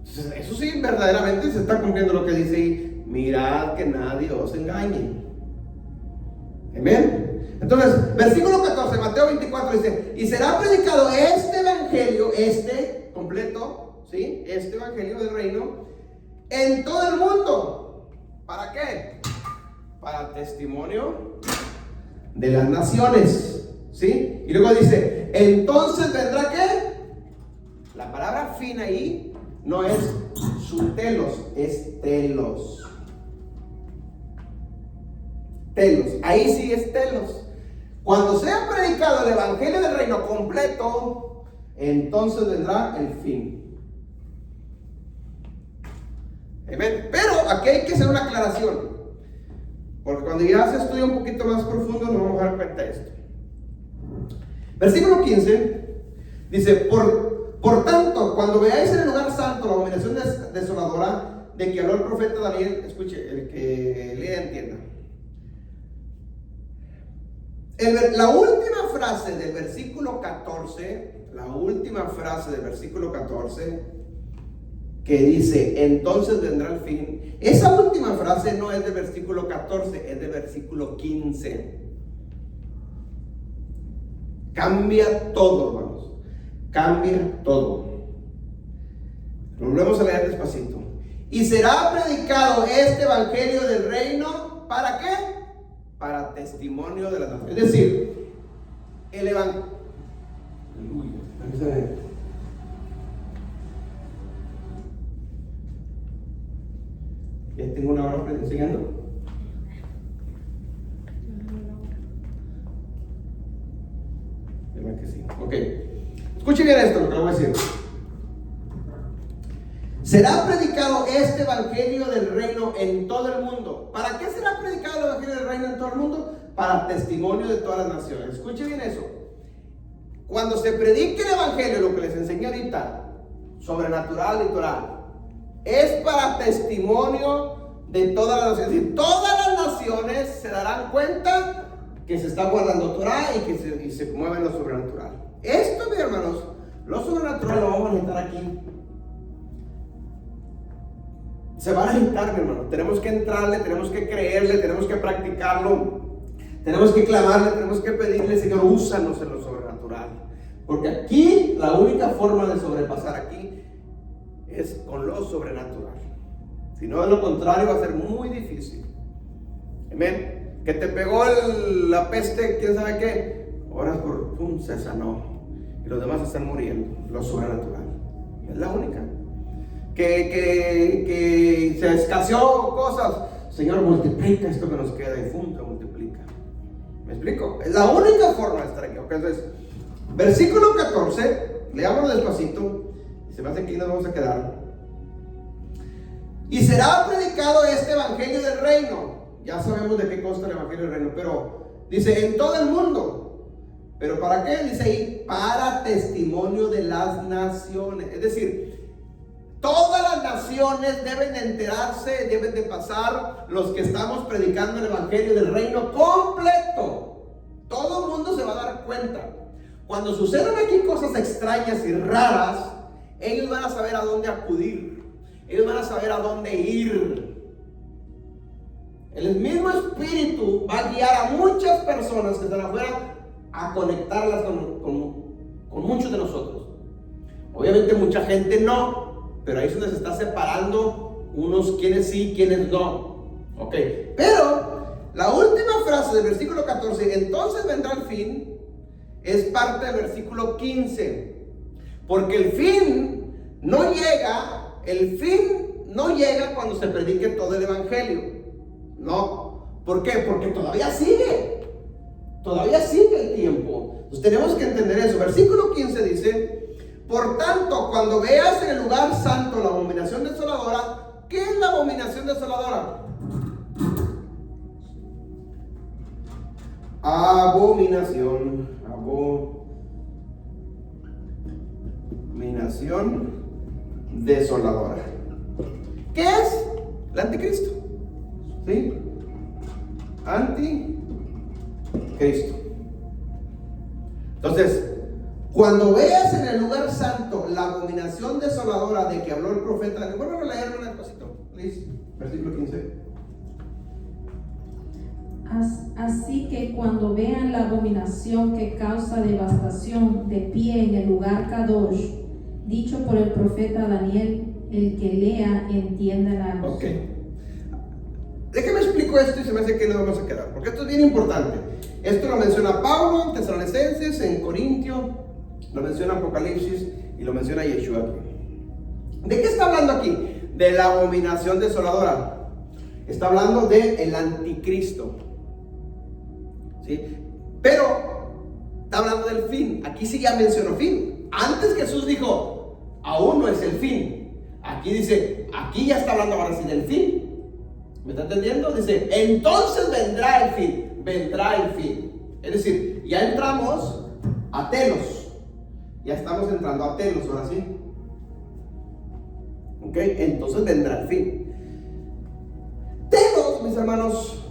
Eso sí, verdaderamente se está cumpliendo lo que dice ahí. Mirad que nadie os engañe. Amén. Entonces, versículo 14, Mateo 24 dice, y será predicado este evangelio, este completo, ¿sí? Este evangelio del reino, en todo el mundo. ¿Para qué? Para testimonio de las naciones, ¿sí? Y luego dice, entonces vendrá ¿qué? La palabra fin ahí no es sutelos, es telos. Telos, ahí sí es telos. Cuando sea predicado el evangelio del reino completo, entonces vendrá el fin. Amén. Pero aquí hay que hacer una aclaración, porque cuando ya se estudia un poquito más profundo nos vamos a dar cuenta de esto. Versículo 15 dice: por tanto, cuando veáis en el lugar santo la abominación desoladora de que habló el profeta Daniel, escuche, el que lea entienda. La última frase del versículo 14, que dice, entonces vendrá el fin. Esa última frase no es del versículo 14, es del versículo 15. Cambia todo, hermanos. Cambia todo. Volvemos a leer despacito. Y será predicado este evangelio del reino, ¿para qué? Para testimonio de las naciones. Es decir, el evangelio. ¿Ya tengo una hora enseñando? Que sí. Ok. Escuche bien esto, lo que le voy a decir. Será predicado este evangelio del reino en todo el mundo. ¿Para qué será predicado el evangelio del reino en todo el mundo? Para testimonio de todas las naciones. Escuche bien eso. Cuando se predique el evangelio, lo que les enseñé ahorita, sobrenatural, literal, es para testimonio de todas las naciones. Y todas las naciones se darán cuenta que se está guardando Torah y que se mueve en lo sobrenatural. Esto, mis hermanos, lo sobrenatural lo vamos a necesitar aquí. Se va a necesitar, mi hermano. Tenemos que entrarle, tenemos que creerle, tenemos que practicarlo, tenemos que clamarle, tenemos que pedirle, Señor, úsanos en lo sobrenatural. Porque aquí, la única forma de sobrepasar aquí es con lo sobrenatural. Si no, de lo contrario, va a ser muy difícil. Amén. Que te pegó la peste, quién sabe qué, oras por, pum, se sanó, y los demás están muriendo. Lo sobrenatural es la única. Que se escaseó cosas, Señor, multiplica esto que nos queda, y pum, se multiplica. ¿Me explico? Es la única forma de estar aquí. Okay, entonces, versículo 14, leámoslo despacito, y se me hace que aquí nos vamos a quedar. Y será predicado este evangelio del reino. Ya sabemos de qué consta el evangelio del reino, pero dice en todo el mundo. ¿Pero para qué? Dice ahí, para testimonio de las naciones. Es decir, todas las naciones deben de enterarse, deben de pasar, los que estamos predicando el evangelio del reino completo. Todo el mundo se va a dar cuenta. Cuando sucedan aquí cosas extrañas y raras, ellos van a saber a dónde acudir. Ellos van a saber a dónde ir. El mismo Espíritu va a guiar a muchas personas que están afuera a conectarlas con muchos de nosotros. Obviamente mucha gente no, pero ahí es donde se está separando unos quienes sí, quienes no. Ok, pero la última frase del versículo 14, entonces vendrá el fin, es parte del versículo 15. Porque el fin no llega cuando se predique todo el evangelio. No, ¿por qué? Porque todavía sigue el tiempo. Entonces tenemos que entender eso. Versículo 15 dice: por tanto, cuando veas en el lugar santo la abominación desoladora. ¿Qué es la abominación desoladora? Abominación desoladora. ¿Qué es? El anticristo. ¿Sí? Anticristo. Entonces, cuando veas en el lugar santo la abominación desoladora de que habló el profeta, vuelvo a leerlo un despacito, please. Versículo 15. Así que cuando vean la abominación que causa devastación de pie en el lugar Kadosh, dicho por el profeta Daniel, el que lea entienda la noción. Ok. Déjeme explico esto y se me hace que nos vamos a quedar, porque esto es bien importante. Esto lo menciona Pablo en Tesalonicenses, en Corintio, lo menciona Apocalipsis y lo menciona Yeshua aquí. ¿De qué está hablando aquí? De la abominación desoladora. Está hablando del anticristo. ¿Sí? Pero está hablando del fin. Aquí sí ya mencionó fin. Antes Jesús dijo, aún no es el fin. Aquí dice, aquí ya está hablando ahora sí del fin. ¿Me está entendiendo? Dice, entonces vendrá el fin. Vendrá el fin. Es decir, ya entramos a telos. Ya estamos entrando a telos, ahora sí. Ok, entonces vendrá el fin. Telos, mis hermanos,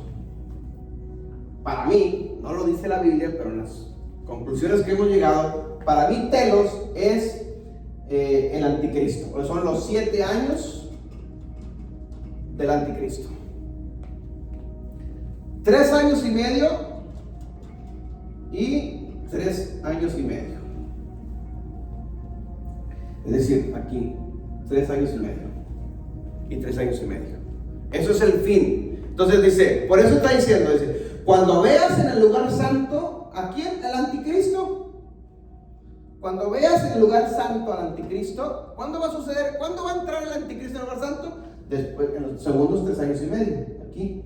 para mí, no lo dice la Biblia, pero en las conclusiones que hemos llegado, para mí telos es el anticristo. Son los 7 años del anticristo. 3 años y medio y 3 años y medio. Es decir, aquí 3 años y medio y 3 años y medio. Eso es el fin. Entonces dice, por eso está diciendo, dice, cuando veas en el lugar santo, ¿a quién? El anticristo. Cuando veas en el lugar santo al anticristo, ¿cuándo va a suceder? ¿Cuándo va a entrar el anticristo en el lugar santo? Después, en los segundos 3 años y medio, aquí.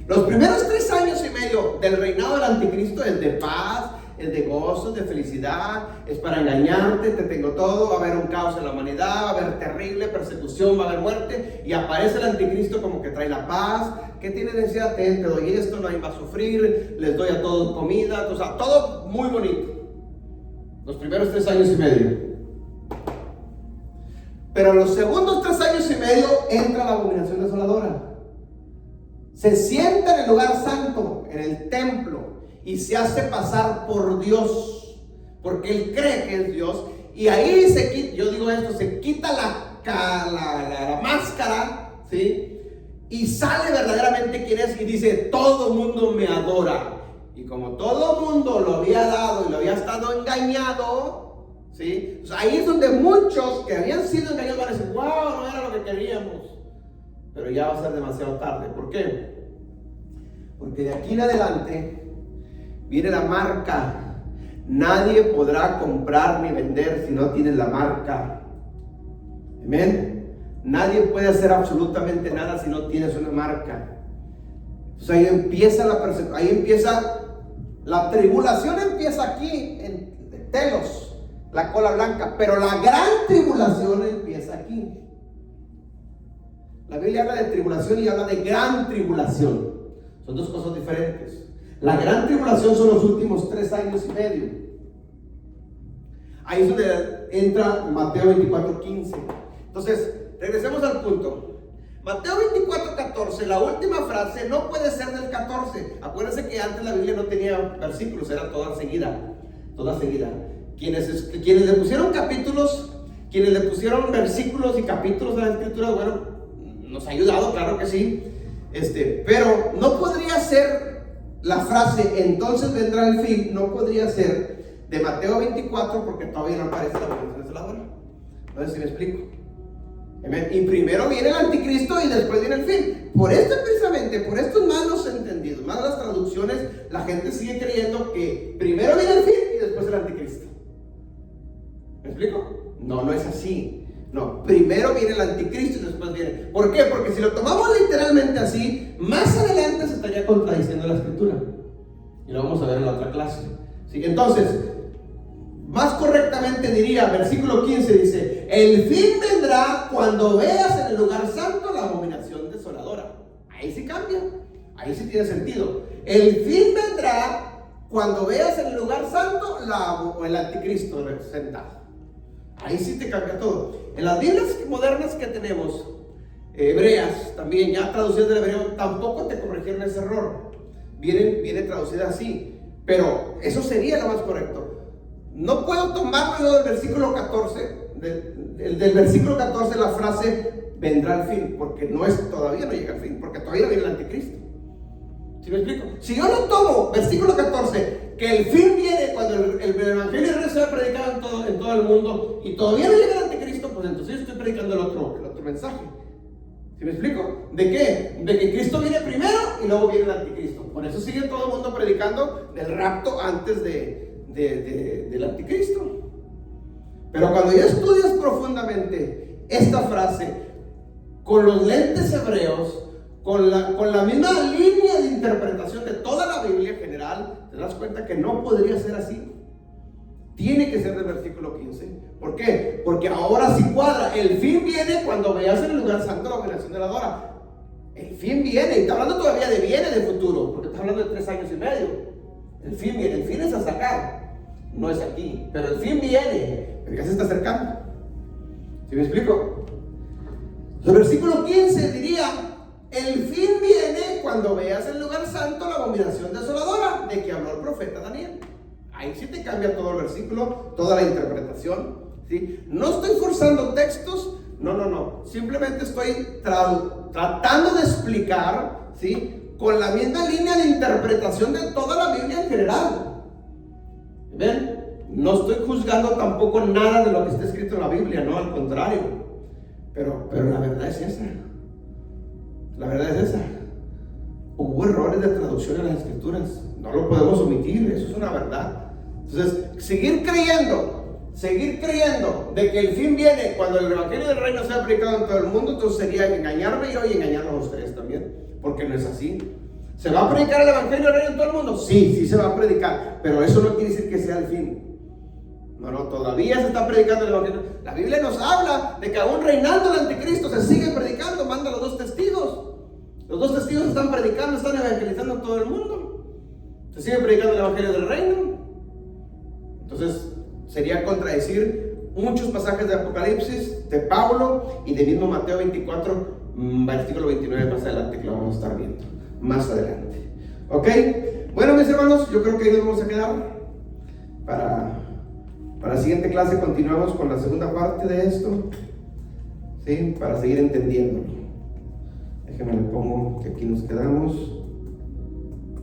Los primeros 3 años y medio del reinado del anticristo es de paz, es de gozo, de felicidad, es para engañarte, te tengo todo, va a haber un caos en la humanidad, va a haber terrible persecución, va a haber muerte, y aparece el anticristo como que trae la paz. ¿Qué tiene necesidad? Te doy esto, nadie va a sufrir, les doy a todos comida, o sea, todo muy bonito. Los primeros 3 años y medio. Pero los segundos 3 años y medio entra la abominación desoladora. Se sienta en el lugar santo, en el templo, y se hace pasar por Dios, porque él cree que es Dios, y ahí se quita, yo digo esto, se quita la máscara, ¿sí? Y sale verdaderamente quien es, y dice, todo mundo me adora. Y como todo mundo lo había dado y lo había estado engañado, ¿sí? Pues ahí es donde muchos que habían sido engañados van a decir, wow, no era lo que queríamos. Pero ya va a ser demasiado tarde. ¿Por qué? Porque de aquí en adelante viene la marca. Nadie podrá comprar ni vender si no tienes la marca. Amén. Nadie puede hacer absolutamente nada si no tienes una marca. Entonces ahí empieza la persecución, ahí empieza la tribulación, empieza aquí en Telos, la cola blanca, pero la gran tribulación empieza aquí. La Biblia habla de tribulación y habla de gran tribulación. Son dos cosas diferentes. La gran tribulación son los últimos 3 años y medio. Ahí es donde entra Mateo 24:15. Entonces, regresemos al punto. Mateo 24:14, la última frase no puede ser del 14. Acuérdense que antes la Biblia no tenía versículos, era toda seguida. Toda seguida. Quienes le pusieron capítulos, quienes le pusieron versículos y capítulos a la escritura, bueno, nos ha ayudado, claro que sí. Pero no podría ser la frase, entonces vendrá el fin, no podría ser de Mateo 24 porque todavía no aparece la abominación desoladora. No sé si me explico. Y primero viene el anticristo y después viene el fin. Por esto precisamente, por estos malos entendidos, malas traducciones, la gente sigue creyendo que primero viene el fin y después el anticristo. ¿Me explico? No, no es así. No, primero viene el anticristo y después viene. ¿Por qué? Porque si lo tomamos literalmente así, más adelante se estaría contradiciendo la escritura. Y lo vamos a ver en la otra clase. ¿Sí? Entonces, más correctamente diría, versículo 15 dice, el fin vendrá cuando veas en el lugar santo la abominación desoladora. Ahí sí cambia, ahí sí tiene sentido. El fin vendrá cuando veas en el lugar santo el anticristo representado. Ahí sí te cambia todo. En las Biblias modernas que tenemos, hebreas también, ya traducidas del hebreo, tampoco te corrigieron ese error. Viene traducida así, pero eso sería lo más correcto. No puedo tomarlo del versículo 14, del versículo 14 la frase vendrá al fin, porque todavía no llega al fin, porque todavía viene el anticristo. ¿Sí me explico? Si yo no tomo versículo 14, que el fin viene cuando el evangelio se va a predicar en todo el mundo y todavía no llega el anticristo, pues entonces yo estoy predicando el otro mensaje. ¿Sí me explico? ¿De qué? De que Cristo viene primero y luego viene el anticristo. Por eso sigue todo el mundo predicando del rapto antes del anticristo. Pero cuando ya estudias profundamente esta frase con los lentes hebreos, con la misma línea de interpretación de toda la Biblia en general, te das cuenta que no podría ser así. Tiene que ser del versículo 15. ¿Por qué? Porque ahora sí cuadra. El fin viene cuando veas en el lugar santo la abominación de la Dora. El fin viene, y está hablando todavía de viene de futuro, porque está hablando de 3 años y medio. El fin viene, el fin es hasta acá, no es aquí, pero el fin viene, pero ya se está acercando. ¿Sí me explico? El versículo 15 diría: el fin viene cuando veas en el lugar santo la abominación desoladora de que habló el profeta Daniel. Ahí sí te cambia todo el versículo, toda la interpretación, ¿sí? No estoy forzando textos, no. Simplemente estoy tratando de explicar, ¿sí?, con la misma línea de interpretación de toda la Biblia en general. ¿Ven? No estoy juzgando tampoco nada de lo que está escrito en la Biblia, no, al contrario. Pero la verdad es esa. La verdad es esa. Hubo errores de traducción en las escrituras. No lo podemos omitir, eso es una verdad. Entonces, seguir creyendo de que el fin viene cuando el evangelio del reino sea predicado en todo el mundo, entonces sería engañarme yo y engañarnos a ustedes también, porque no es así. ¿Se va a predicar el evangelio del reino en todo el mundo? Sí se va a predicar, pero eso no quiere decir que sea el fin. No, todavía se está predicando el evangelio. La Biblia nos habla de que aún reinando el anticristo se sigue predicando, manda a los 2 testigos. Los 2 testigos están predicando, están evangelizando en todo el mundo. Se sigue predicando el evangelio del reino. Entonces sería contradecir muchos pasajes de Apocalipsis, de Pablo y de mismo Mateo 24, versículo 29 más adelante, que lo vamos a estar viendo más adelante. ¿Ok? Bueno, mis hermanos, yo creo que ahí nos vamos a quedar. Para la siguiente clase continuamos con la segunda parte de esto, ¿sí?, para seguir entendiéndolo. Déjenme le pongo que aquí nos quedamos.